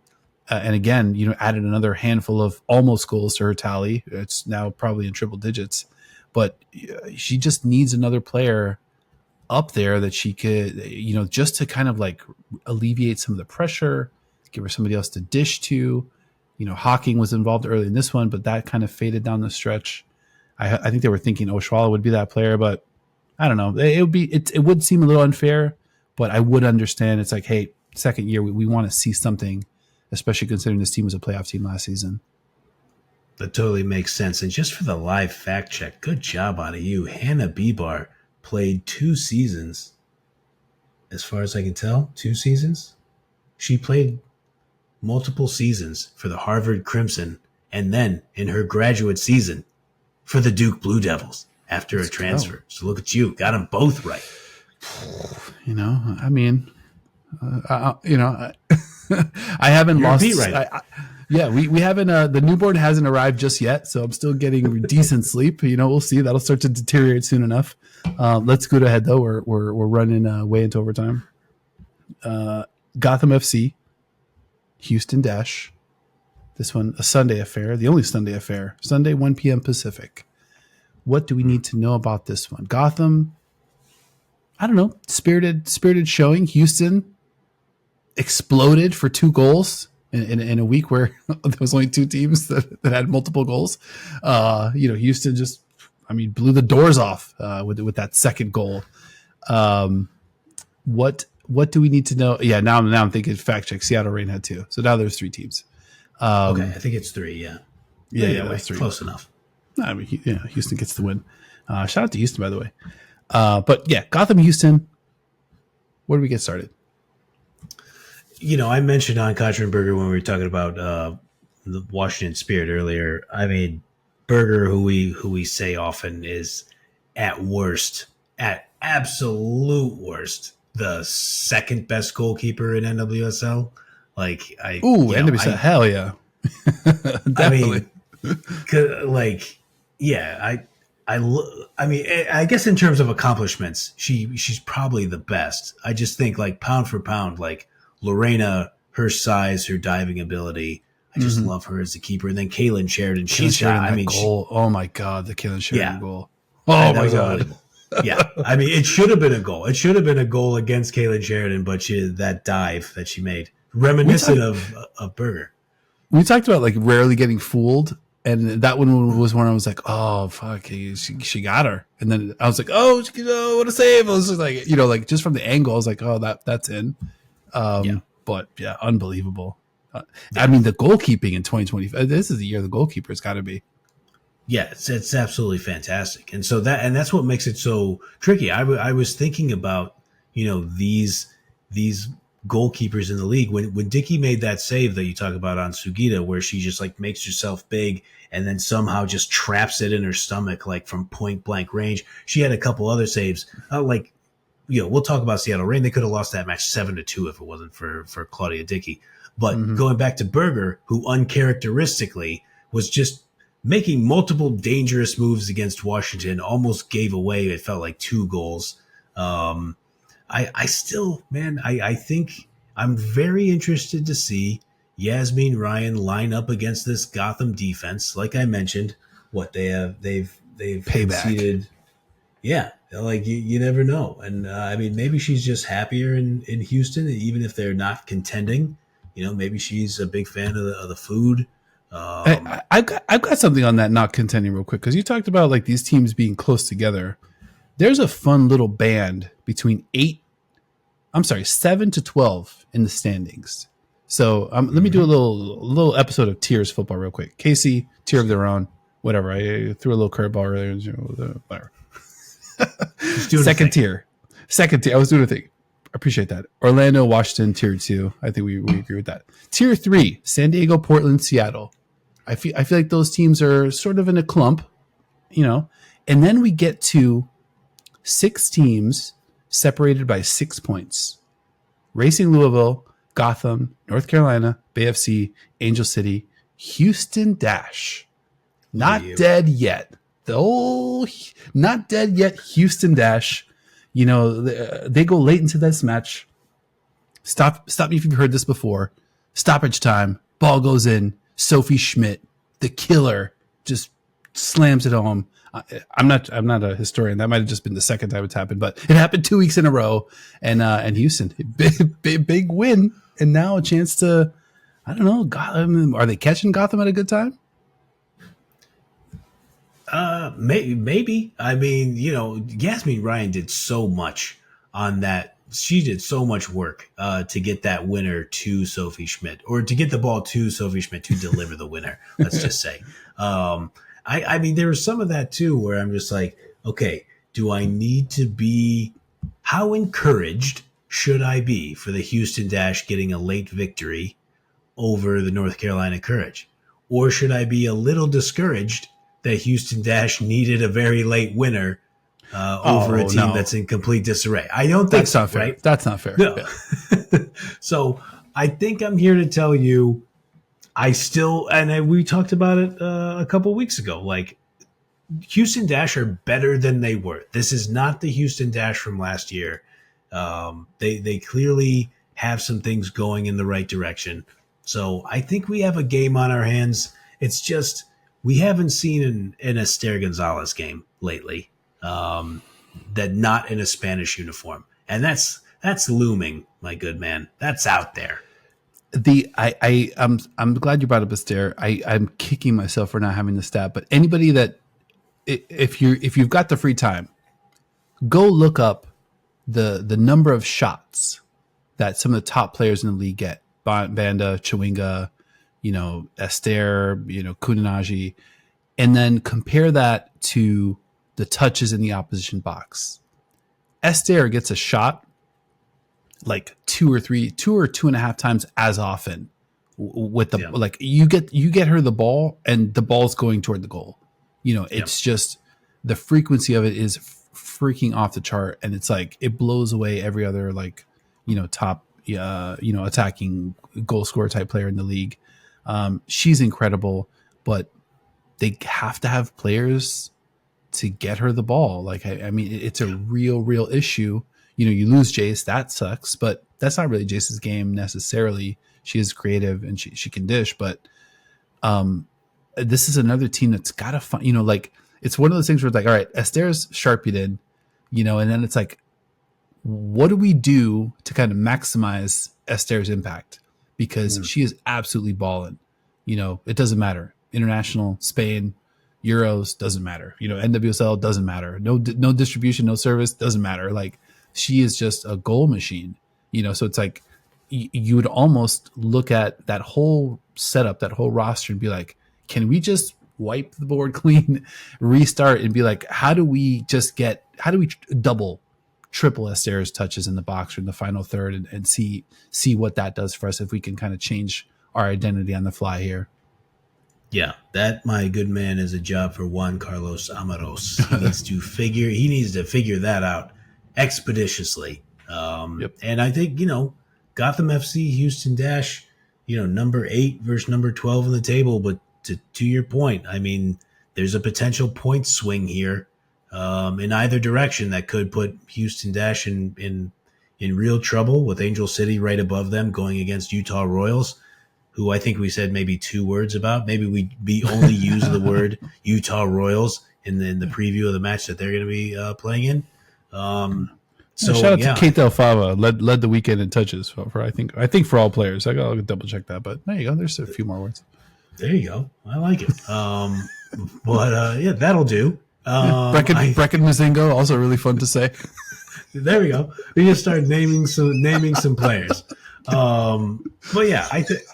And again, added another handful of almost goals to her tally. It's now probably in triple digits, but she just needs another player up there that she could, just to kind of like alleviate some of the pressure, give her somebody else to dish to. Hawking was involved early in this one, but that kind of faded down the stretch. I think they were thinking Oshwala would be that player, but I don't know. It would seem a little unfair, but I would understand. It's like, hey, second year, we want to see something, especially considering this team was a playoff team last season. That totally makes sense. And just for the live fact check, good job out of you. Hannah Bebar played 2 seasons. As far as I can tell, 2 seasons. She played multiple seasons for the Harvard Crimson and then in her graduate season for the Duke Blue Devils after a transfer. So look at you. Got them both right. I mean, I haven't lost. Beat right. We haven't. The newborn hasn't arrived just yet, so I'm still getting decent sleep. We'll see. That'll start to deteriorate soon enough. Let's go ahead though. We're running way into overtime. Gotham FC, Houston Dash. This one a Sunday affair. The only Sunday affair. Sunday 1 p.m. Pacific. What do we need to know about this one? Gotham. I don't know. Spirited showing. Houston exploded for 2 goals in a week where there was only 2 teams that had multiple goals. Houston just, blew the doors off with that second goal. What do we need to know? Yeah, now I'm thinking fact check. Seattle Reign had 2, so now there's 3 teams. Okay, I think it's 3. Yeah, that's 3. Close enough. Houston gets the win. Shout out to Houston, by the way. But yeah, Gotham, Houston. Where do we get started? I mentioned on Kottrenberger when we were talking about the Washington Spirit earlier. Berger, who we say often, is at absolute worst, the second best goalkeeper in NWSL. NWSL, hell yeah, definitely. I mean, I guess in terms of accomplishments, she's probably the best. I just think like pound for pound, like Lorena, her size, her diving ability. I just love her as a keeper. And then Kaylin Sheridan, Kaylin Sheridan, I mean, goal. Oh my God, the Kaylin Sheridan goal. Oh my God. Yeah, I mean, it should have been a goal. It should have been a goal against Kaylin Sheridan, but that dive that she made, reminiscent of Berger. We talked about like rarely getting fooled, and that one was when I was like, "Oh fuck, she got her." And then I was like, "Oh, what a save!" I was just like, like just from the angle, I was like, "Oh, that's in." But yeah, unbelievable. I mean, the goalkeeping in 2025. This is the year the goalkeeper's got to be. Yeah, it's absolutely fantastic, and so that's what makes it so tricky. I was thinking about these goalkeepers in the league when Dickey made that save that you talk about on Sugita, where she just like makes herself big and then somehow just traps it in her stomach like from point blank range. She had a couple other saves, we'll talk about Seattle Reign. They could have lost that match 7-2 if it wasn't for Claudia Dickey. But going back to Berger, who uncharacteristically was just making multiple dangerous moves against Washington, almost gave away, it felt like, 2 goals. I still, man, I think I'm very interested to see Yasmin Ryan line up against this Gotham defense. Like I mentioned, they've conceded. Yeah, like you never know. And I mean, maybe she's just happier in Houston, even if they're not contending. Maybe she's a big fan of the food. I've got something on that not contending real quick, because you talked about like these teams being close together. There's a fun little band between 7 to 12 in the standings. So let me do a little episode of Tiers football real quick. Casey, tier of their own, whatever. I threw a little curveball earlier, whatever. Second tier. I was doing a thing. I appreciate that. Orlando, Washington, tier 2. I think we agree with that. Tier 3, San Diego, Portland, Seattle. I feel like those teams are sort of in a clump, and then we get to 6 teams separated by 6 points. Racing Louisville, Gotham, North Carolina, Bay FC, Angel City, Houston Dash. Not dead yet. Not dead yet, Houston Dash. They go late into this match. Stop me if you've heard this before. Stoppage time. Ball goes in. Sophie Schmidt, the killer, just slams it home. I'm not a historian. That might have just been the second time it's happened, but it happened 2 weeks in a row. And Houston, big win, and now a chance to, I don't know, Gotham. Are they catching Gotham at a good time? Maybe. I mean, Yasmin Ryan did so much on that. She did so much work to get that winner to Sophie Schmidt, or to get the ball to Sophie Schmidt to deliver the winner. Let's just say. I mean, there was some of that too, where I'm just like, okay, do I need to be? How encouraged should I be for the Houston Dash getting a late victory over the North Carolina Courage, or should I be a little discouraged that Houston Dash needed a very late winner over a team that's in complete disarray? I don't think that's not fair. Right? That's not fair. No. Yeah. So I think I'm here to tell you, we talked about it a couple weeks ago, like Houston Dash are better than they were. This is not the Houston Dash from last year. They clearly have some things going in the right direction. So I think we have a game on our hands. It's just we haven't seen an Esther Gonzalez game lately, that not in a Spanish uniform, and that's looming, my good man. That's out there. I'm glad you brought up Esther. I'm kicking myself for not having the stat, but anybody that if you've got the free time, go look up the number of shots that some of the top players in the league get. Banda, Chawinga, Esther, Kuninaji, and then compare that to the touches in the opposition box. Esther gets a shot like 2 or 2.5 times as often with the like you get her the ball and the ball's going toward the goal. It's just the frequency of it is freaking off the chart, and it's like it blows away every other top attacking goal scorer type player in the league. She's incredible, but they have to have players to get her the ball. Like, I mean, it's a real issue. You lose Jace, that sucks, but that's not really Jace's game necessarily. She is creative and she can dish, but this is another team that's got to find, like, it's one of those things where it's like, all right, Esther's sharpie and then it's like, what do we do to kind of maximize Esther's impact? Because she is absolutely balling. It doesn't matter. International, Spain, Euros, doesn't matter. NWSL doesn't matter. No distribution, no service, doesn't matter. Like, she is just a goal machine. So it's like you would almost look at that whole setup, that whole roster, and be like, can we just wipe the board clean, restart, and be like, how do we double, triple Esther's touches in the box or in the final third and see what that does for us if we can kind of change our identity on the fly here. Yeah, that, my good man, is a job for Juan Carlos Amaros. He needs to figure that out expeditiously. And I think, Gotham FC, Houston Dash, number 8 versus number 12 on the table. But to your point, I mean, there's a potential point swing here in either direction that could put Houston Dash in real trouble, with Angel City right above them going against Utah Royals, who I think we said maybe 2 words about. Maybe we only use the word Utah Royals in the preview of the match that they're going to be playing in. So shout out to Kate Del Fava, led the weekend in touches for I think for all players. I'll double check that, but there you go. There's a few more words. There you go. I like it. But yeah, that'll do. Brecken Mazingo, also really fun to say. There we go. We just start naming some players. But yeah,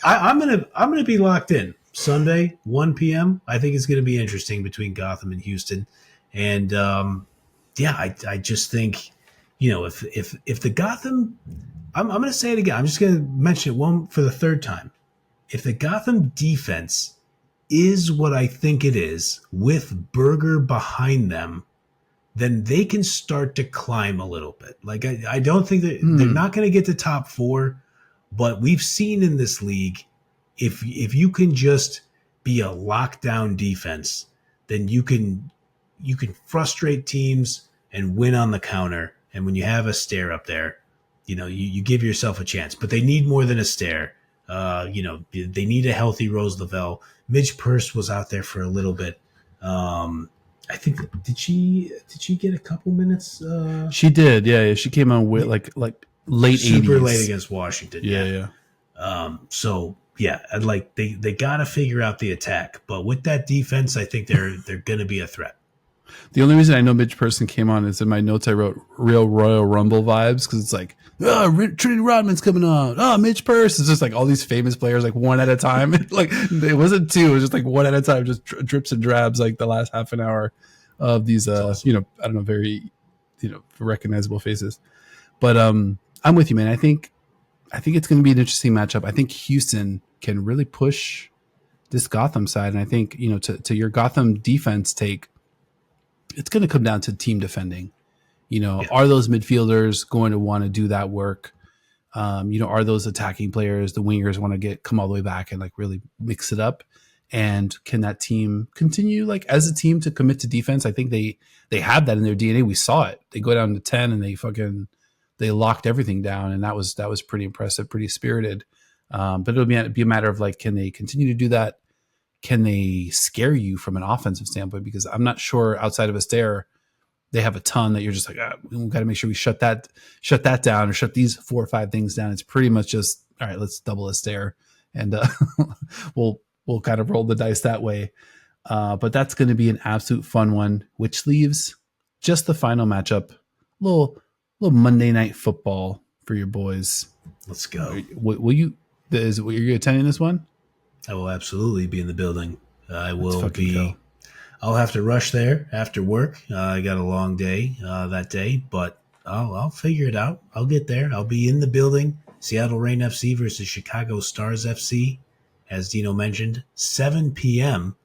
I'm gonna be locked in Sunday 1 p.m. I think it's gonna be interesting between Gotham and Houston, and I just think if the Gotham, I'm gonna say it again. I'm just gonna mention it for the third time. If the Gotham defense is what I think it is, with Berger behind them, then they can start to climb a little bit. Like, I don't think that they're not going to get to top 4, but we've seen in this league, if you can just be a lockdown defense, then you can frustrate teams and win on the counter. And when you have a stare up there, you give yourself a chance. But they need more than a stare. They need a healthy Rose Lavelle. Midge Purse was out there for a little bit. I think did she get a couple minutes? She did, yeah. She came on with like late 80s. Super late against Washington. Yeah. So yeah, like they got to figure out the attack, but with that defense, I think they're going to be a threat. The only reason I know Midge Person came on is in my notes I wrote real Royal Rumble vibes, because it's like, Trinity Rodman's coming on. Midge Purse. It's just like all these famous players, like one at a time. Like, it wasn't 2, it was just like one at a time, just drips and drabs, like the last half an hour of these, awesome. I don't know, very, recognizable faces. But I'm with you, man. I think it's going to be an interesting matchup. I think Houston can really push this Gotham side. And I think, to your Gotham defense take, it's going to come down to team defending. Are those midfielders going to want to do that work? Are those attacking players, the wingers, want to come all the way back and like really mix it up? And can that team continue, like, as a team, to commit to defense? I think they have that in their DNA. We saw it. They go down to 10 and they locked everything down, and that was pretty impressive, pretty spirited. But it'll be a matter of, like, can they continue to do that? Can they scare you from an offensive standpoint? Because I'm not sure, outside of Astaire, they have a ton that you're just like, we've got to make sure we shut that down, or shut these 4 or 5 things down. It's pretty much just, all right, let's double Astaire, and we'll kind of roll the dice that way. But that's going to be an absolute fun one, which leaves just the final matchup, little Monday Night Football for your boys. Let's go. Are you attending this one? I will absolutely be in the building. I'll have to rush there after work. I got a long day that day, but I'll figure it out. I'll get there. I'll be in the building. Seattle Reign FC versus Chicago Stars FC, as Dino mentioned, 7 p.m.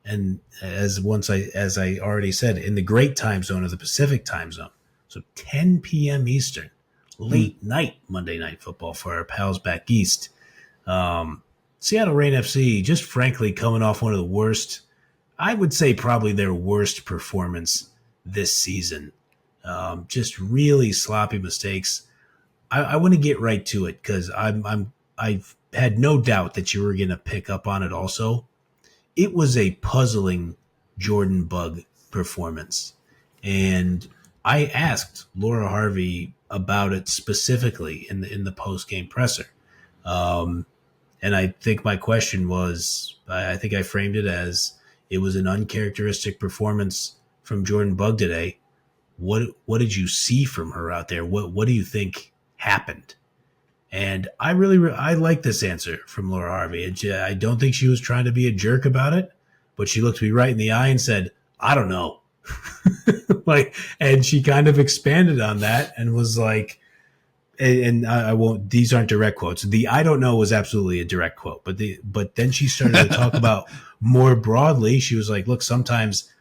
And as I already said, in the great time zone of the Pacific time zone. So 10 p.m. Eastern, late night Monday Night Football for our pals back east. Seattle Reign FC, just frankly coming off one of the worst I would say probably their worst performance this season. Just really sloppy mistakes. I want to get right to it because I've had no doubt that you were going to pick up on it. Also, it was a puzzling Jordan Bug performance, and I asked Laura Harvey about it specifically in the post game presser. Um, and I think my question was, I think I framed it as it was an uncharacteristic performance from Jordan Bug today. What did you see from her out there? What do you think happened? And I like this answer from Laura Harvey. And I don't think she was trying to be a jerk about it, but she looked me right in the eye and said, "I don't know." And she kind of expanded on that and was like, and I won't. These aren't direct quotes. The "I don't know" was absolutely a direct quote, but then she started to talk about more broadly. She was like, "Look, sometimes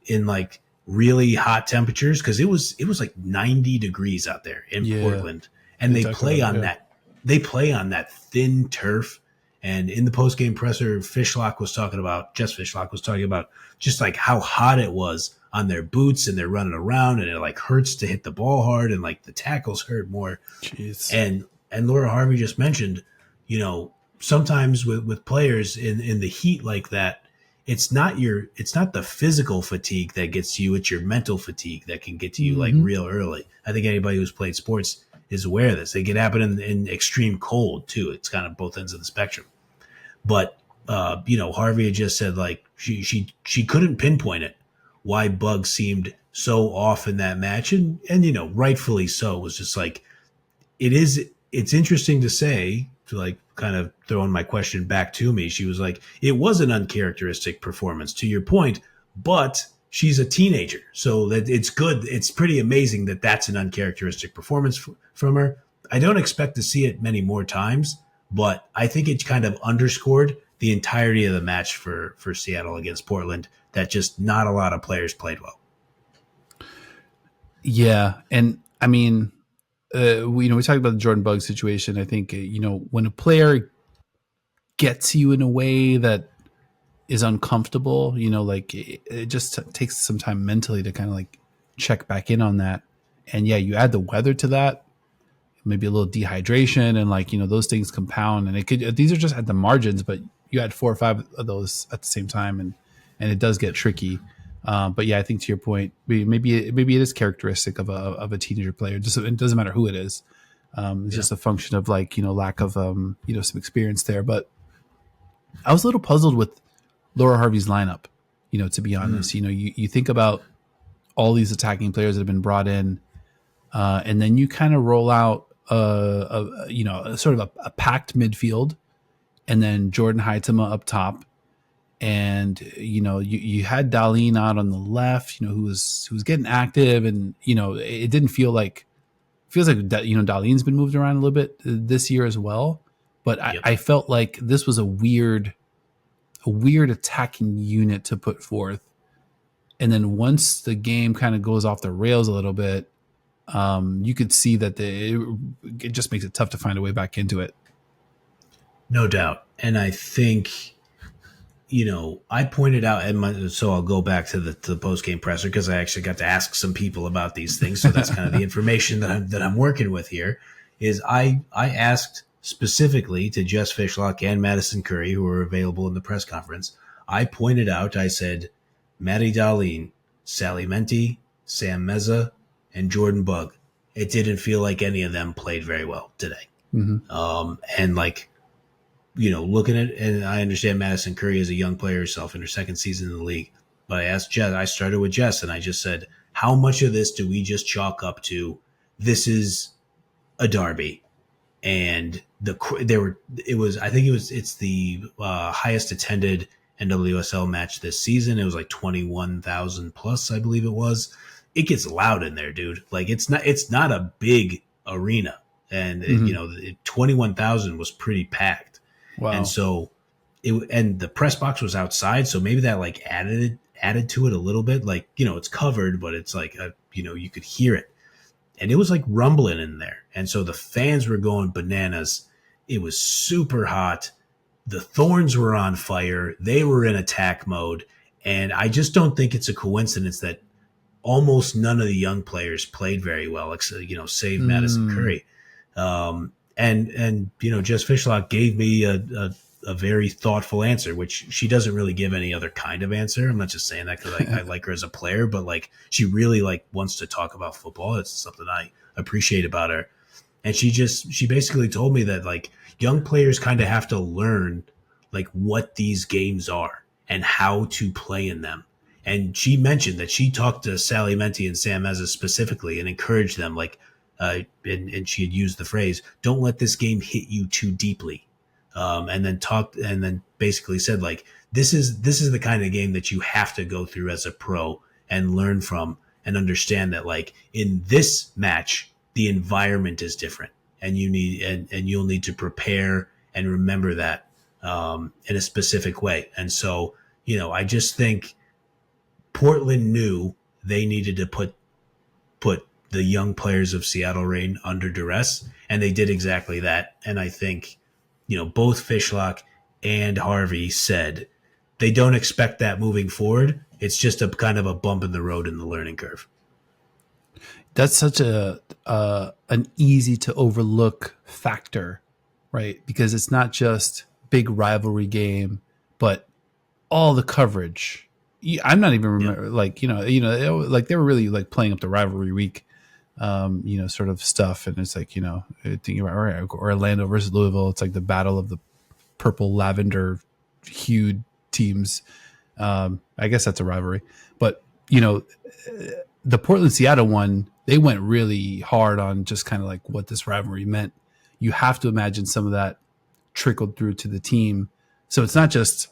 in like really hot temperatures, because it was like 90 degrees out there in Portland, and they play on that. They play on that thin turf." And in the post game presser, Jess Fishlock was talking about just like how hot it was on their boots, and they're running around, and it like hurts to hit the ball hard, and like the tackles hurt more. Jeez. And Laura Harvey just mentioned, sometimes with players in the heat like that, it's not the physical fatigue that gets to you, it's your mental fatigue that can get to you like real early. I think anybody who's played sports is aware of this. They can happen in extreme cold too. It's kind of both ends of the spectrum. But Harvey had just said like she couldn't pinpoint it why Bug seemed so off in that match, and rightfully so. It was just like it's interesting to say, to like kind of throwing my question back to me. She was like, it was an uncharacteristic performance to your point, but she's a teenager, so that it's good. It's pretty amazing that that's an uncharacteristic performance from her. I don't expect to see it many more times, but I think it kind of underscored the entirety of the match for Seattle against Portland, that just not a lot of players played well. Yeah. And I mean, we talked about the Jordan Bug situation. I think, when a player gets you in a way that is uncomfortable, like it just takes some time mentally to kind of like check back in on that. And yeah, you add the weather to that, maybe a little dehydration, and like, those things compound, and these are just at the margins, but you had 4 or 5 of those at the same time, and it does get tricky. But yeah, I think to your point, maybe it is characteristic of a teenager player. It doesn't matter who it is. It's just a function of like, lack of, some experience there. But I was a little puzzled with Laura Harvey's lineup, to be honest. You think about all these attacking players that have been brought in, and then you kind of roll out sort of a packed midfield, and then Jordan Huitema up top, and you had Darlene out on the left, who was getting active, and it didn't feels like Darlene's been moved around a little bit this year as well, but yep. I felt like this was a weird attacking unit to put forth, and then once the game kind of goes off the rails a little bit, you could see that it just makes it tough to find a way back into it. No doubt. And I think, I pointed out, so I'll go back to the post-game presser, because I actually got to ask some people about these things. So that's kind of the information that I'm working with here. Is I asked specifically to Jess Fishlock and Madison Curry, who were available in the press conference. I pointed out, I said, Maddie Darlene, Sally Menti, Sam Meza, and Jordan Bug. It didn't feel like any of them played very well today. And like, looking at, and I understand Madison Curry is a young player herself in her second season in the league, but I started with Jess, and I just said, how much of this do we just chalk up to, this is a derby? And it's the highest attended NWSL match this season. It was like 21,000 plus, I believe it was. It gets loud in there, dude. Like it's not a big arena, and 21,000 was pretty packed. Wow. And so and the press box was outside, so maybe that like added to it a little bit. Like, it's covered, but it's like you could hear it, and it was like rumbling in there. And so the fans were going bananas. It was super hot. The Thorns were on fire. They were in attack mode, And I just don't think it's a coincidence that almost none of the young players played very well, save Madison Curry. And Jess Fishlock gave me a very thoughtful answer, which she doesn't really give any other kind of answer. I'm not just saying that because I like her as a player, but like she really wants to talk about football. It's something I appreciate about her. And she basically told me that like young players kind of have to learn like what these games are and how to play in them. And she mentioned that she talked to Sally Menti and Sam Meza specifically and encouraged them, and she had used the phrase, "Don't let this game hit you too deeply." And then basically said, like, this is the kind of game that you have to go through as a pro and learn from and understand that, like, in this match, the environment is different, and you'll need to prepare and remember that in a specific way. And so, I just think Portland knew they needed to put the young players of Seattle Reign under duress, and they did exactly that. And I think, both Fishlock and Harvey said they don't expect that moving forward. It's just a kind of a bump in the road in the learning curve. That's such an easy to overlook factor, right? Because it's not just big rivalry game, but all the coverage. I'm not even remember like they were really like playing up the rivalry week, sort of stuff, and it's like thinking about Orlando versus Louisville. It's like the battle of the purple lavender hued teams. I guess that's a rivalry, but the Portland Seattle one, they went really hard on just kind of like what this rivalry meant. You have to imagine some of that trickled through to the team, so it's not just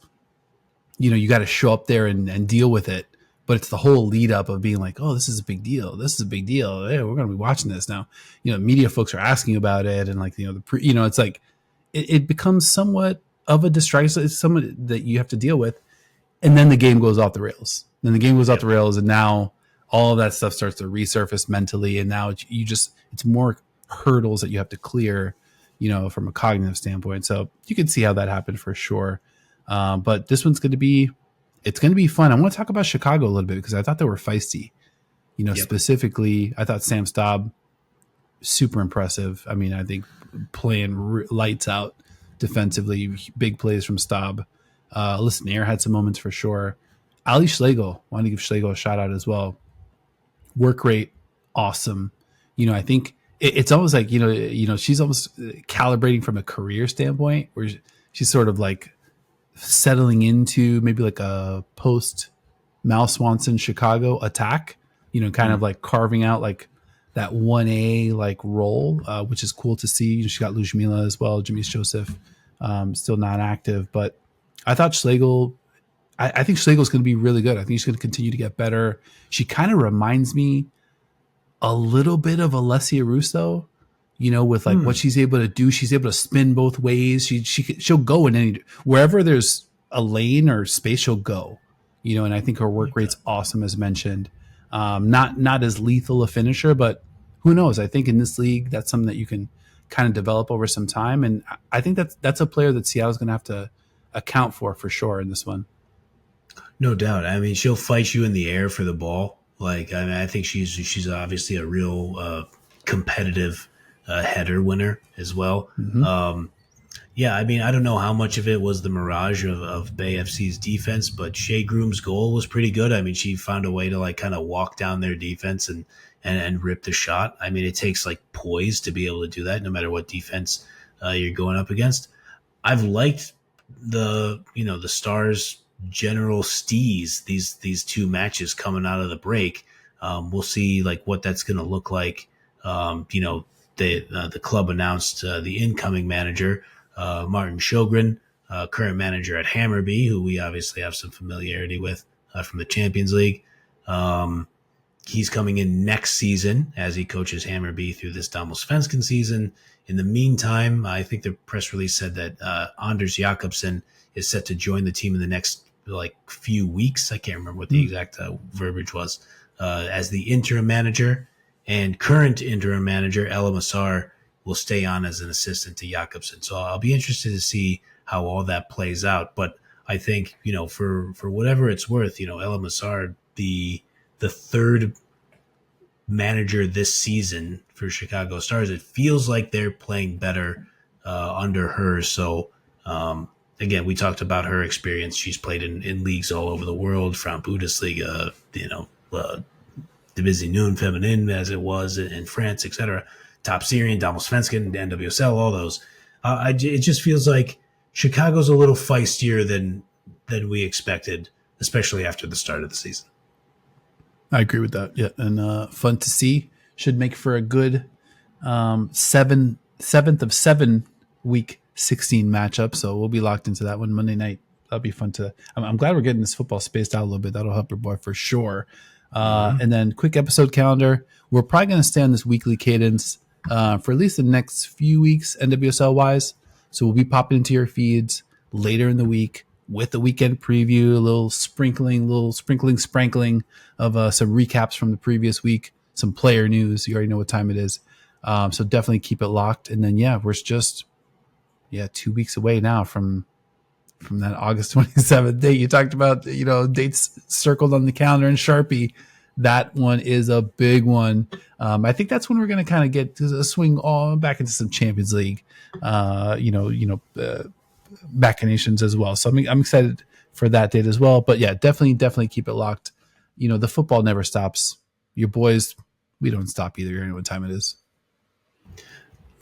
you got to show up there and deal with it. But it's the whole lead up of being like, oh, this is a big deal. This is a big deal. Hey, we're going to be watching this now. Media folks are asking about it. And like, it's like, it becomes somewhat of a distraction. It's someone that you have to deal with. And then the game goes off the rails. Then the game goes off the rails. And now all of that stuff starts to resurface mentally. And now it's more hurdles that you have to clear, from a cognitive standpoint. So you can see how that happened for sure. But this one's going to be fun. I want to talk about Chicago a little bit because I thought they were feisty. Specifically, I thought Sam Staub, super impressive. I mean, I think playing lights out defensively, big plays from Staub. Listen, Air had some moments for sure. Ali Schlegel, want to give Schlegel a shout out as well. Work rate, awesome. I think it's almost like, she's almost calibrating from a career standpoint where she's sort of like settling into maybe like a post Mal Swanson Chicago attack, kind of like carving out like that 1A like role, which is cool to see. She got Luzmila as well, Jamise Joseph, still not active, but I thought Schlegel, I think Schlegel's going to be really good. I think she's going to continue to get better. She kind of reminds me a little bit of Alessia Russo, with like what she's able to do. She's able to spin both ways. She'll go in wherever there's a lane or space, she'll go, and I think her work rate's awesome as mentioned. Not as lethal a finisher, but who knows? I think in this league, that's something that you can kind of develop over some time. And I think that's a player that Seattle's going to have to account for sure in this one. No doubt. I mean, she'll fight you in the air for the ball. I think she's obviously a real competitive header winner as well. Mm-hmm. I mean, I don't know how much of it was the mirage of Bay FC's defense, but Shea Groom's goal was pretty good. I mean, she found a way to like kind of walk down their defense and rip the shot. I mean, it takes like poise to be able to do that no matter what defense you're going up against. I've liked the Stars general stees these two matches coming out of the break. We'll see like what that's going to look like. The club announced the incoming manager, Martin Sjogren, current manager at Hammarby, who we obviously have some familiarity with from the Champions League. He's coming in next season as he coaches Hammarby through this Damallsvenskan season. In the meantime, I think the press release said that Anders Jakobsen is set to join the team in the next few weeks. I can't remember what the exact verbiage was, as the interim manager. And current interim manager, Ella Massar, will stay on as an assistant to Jakobsen. So I'll be interested to see how all that plays out. But I think, for whatever it's worth, Ella Massard, the third manager this season for Chicago Stars, it feels like they're playing better under her. So, again, we talked about her experience. She's played in leagues all over the world, from Bundesliga, Division Noon Feminine, as it was in France, etc. Top Syrian, Damosvenskan, NWSL, all those. It just feels like Chicago's a little feistier than we expected, especially after the start of the season. I agree with that. Yeah, and fun to see. Should make for a good seventh of 7 week 16 matchup. So we'll be locked into that one Monday night. That'll be fun to. I'm glad we're getting this football spaced out a little bit. That'll help your boy for sure. And then quick episode calendar. We're probably going to stay on this weekly cadence for at least the next few weeks, NWSL wise. So we'll be popping into your feeds later in the week with the weekend preview, a little sprinkling of some recaps from the previous week, some player news. You already know what time it is. So definitely keep it locked. And then, we're just 2 weeks away now from that August 27th date. You talked about, dates circled on the calendar in Sharpie. That one is a big one. I think that's when we're going to kind of get to swing all back into some Champions League, machinations as well. So I'm excited for that date as well. But definitely keep it locked. The football never stops. Your boys, we don't stop either. You know what time it is.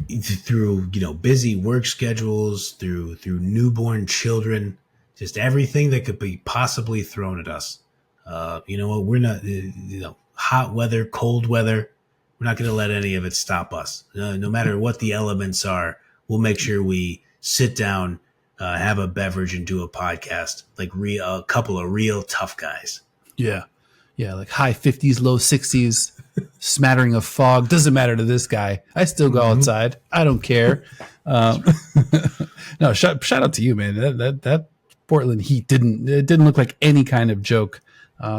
Through busy work schedules, through newborn children, just everything that could be possibly thrown at us. We're not hot weather, cold weather. We're not going to let any of it stop us. No matter what the elements are, we'll make sure we sit down, have a beverage, and do a podcast like a couple of real tough guys. Yeah, like high 50s, low 60s. Smattering of fog doesn't matter to this guy. I still go outside. I don't care. No, shout out to you, man. That Portland Heat didn't look like any kind of joke.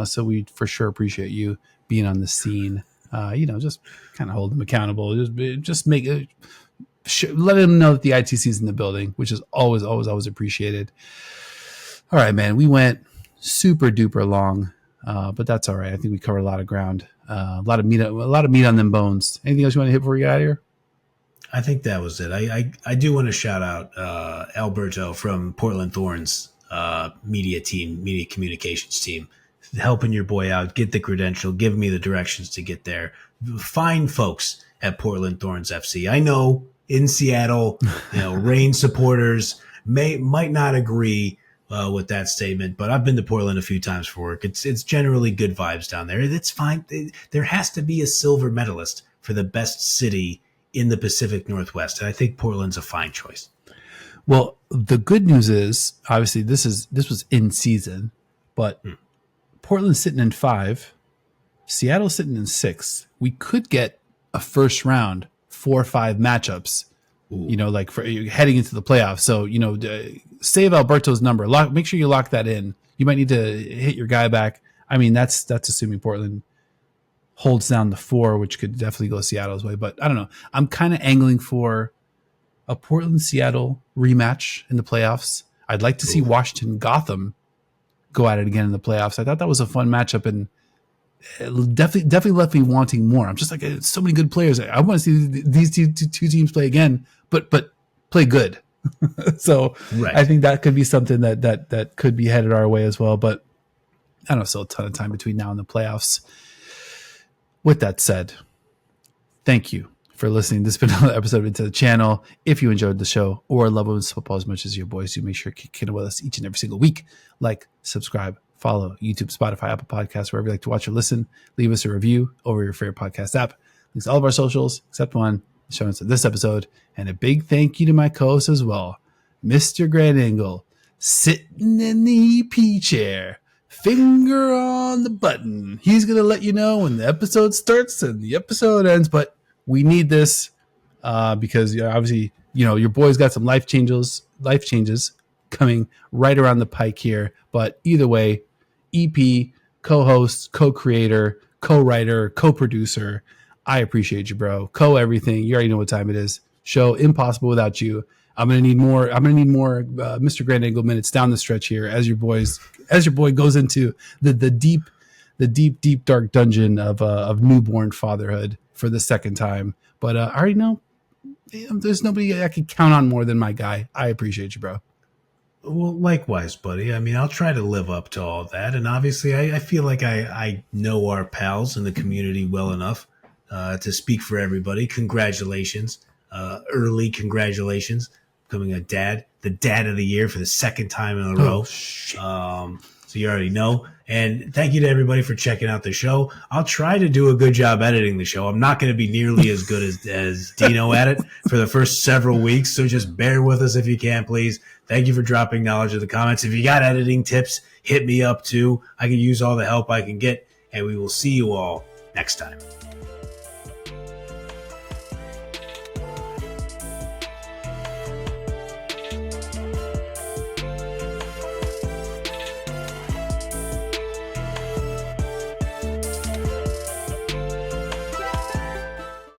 So we for sure appreciate you being on the scene. Just kind of hold them accountable. Just make it. Let them know that the ITC is in the building, which is always appreciated. All right, man. We went super duper long, but that's all right. I think we covered a lot of ground. A lot of meat on them bones. Anything else you want to hit before we get out of here? I think that was it. I do want to shout out Alberto from Portland Thorns media communications team, helping your boy out, get the credential, give me the directions to get there. Fine folks at Portland Thorns FC. I know in Seattle, Reign supporters might not agree with that statement, but I've been to Portland a few times for work. It's generally good vibes down there. It's fine. There has to be a silver medalist for the best city in the Pacific Northwest, and I think Portland's a fine choice. Well, the good news is, obviously, this was in season, but Portland's sitting in 5, Seattle's sitting in 6. We could get a first round 4 or 5 matchups. Like for heading into the playoffs. So, save Alberto's number. Make sure you lock that in. You might need to hit your guy back. I mean, that's assuming Portland holds down the 4, which could definitely go Seattle's way. But I don't know. I'm kind of angling for a Portland-Seattle rematch in the playoffs. I'd like to see Washington Gotham go at it again in the playoffs. I thought that was a fun matchup, and it definitely left me wanting more. I'm just like, so many good players. I want to see these two teams play again, but play good. So right. I think that could be something that could be headed our way as well. But I don't know, still a ton of time between now and the playoffs. With that said, thank you for listening. This has been another episode into the channel. If you enjoyed the show or love women's football as much as your boys do, make sure to kick it with us each and every single week. Like, subscribe, follow YouTube, Spotify, Apple Podcasts, wherever you like to watch or listen. Leave us a review over your favorite podcast app. Links to all of our socials, except one, showing us this episode. And a big thank you to my co-host as well, Mr. Grant Engle, sitting in the EP chair, finger on the button. He's going to let you know when the episode starts and the episode ends, but we need this because obviously, your boy's got some life changes coming right around the pike here. But either way, EP, co-host, co-creator, co-writer, co-producer, I appreciate you, bro. Co-everything. You already know what time it is. Show impossible without you. I'm gonna need more. Mr. Grand Angle minutes down the stretch here as your boy goes into the deep dark dungeon of newborn fatherhood for the second time. But I already know there's nobody I can count on more than my guy. I appreciate you, bro. Well, likewise, buddy. I mean, I'll try to live up to all that. And obviously, I feel like I know our pals in the community well enough to speak for everybody. Congratulations. Early congratulations. Becoming a dad, the dad of the year for the second time in a row. So you already know. And thank you to everybody for checking out the show. I'll try to do a good job editing the show. I'm not going to be nearly as good as Dino at it for the first several weeks. So just bear with us if you can, please. Thank you for dropping knowledge in the comments. If you got editing tips, hit me up too. I can use all the help I can get. And we will see you all next time.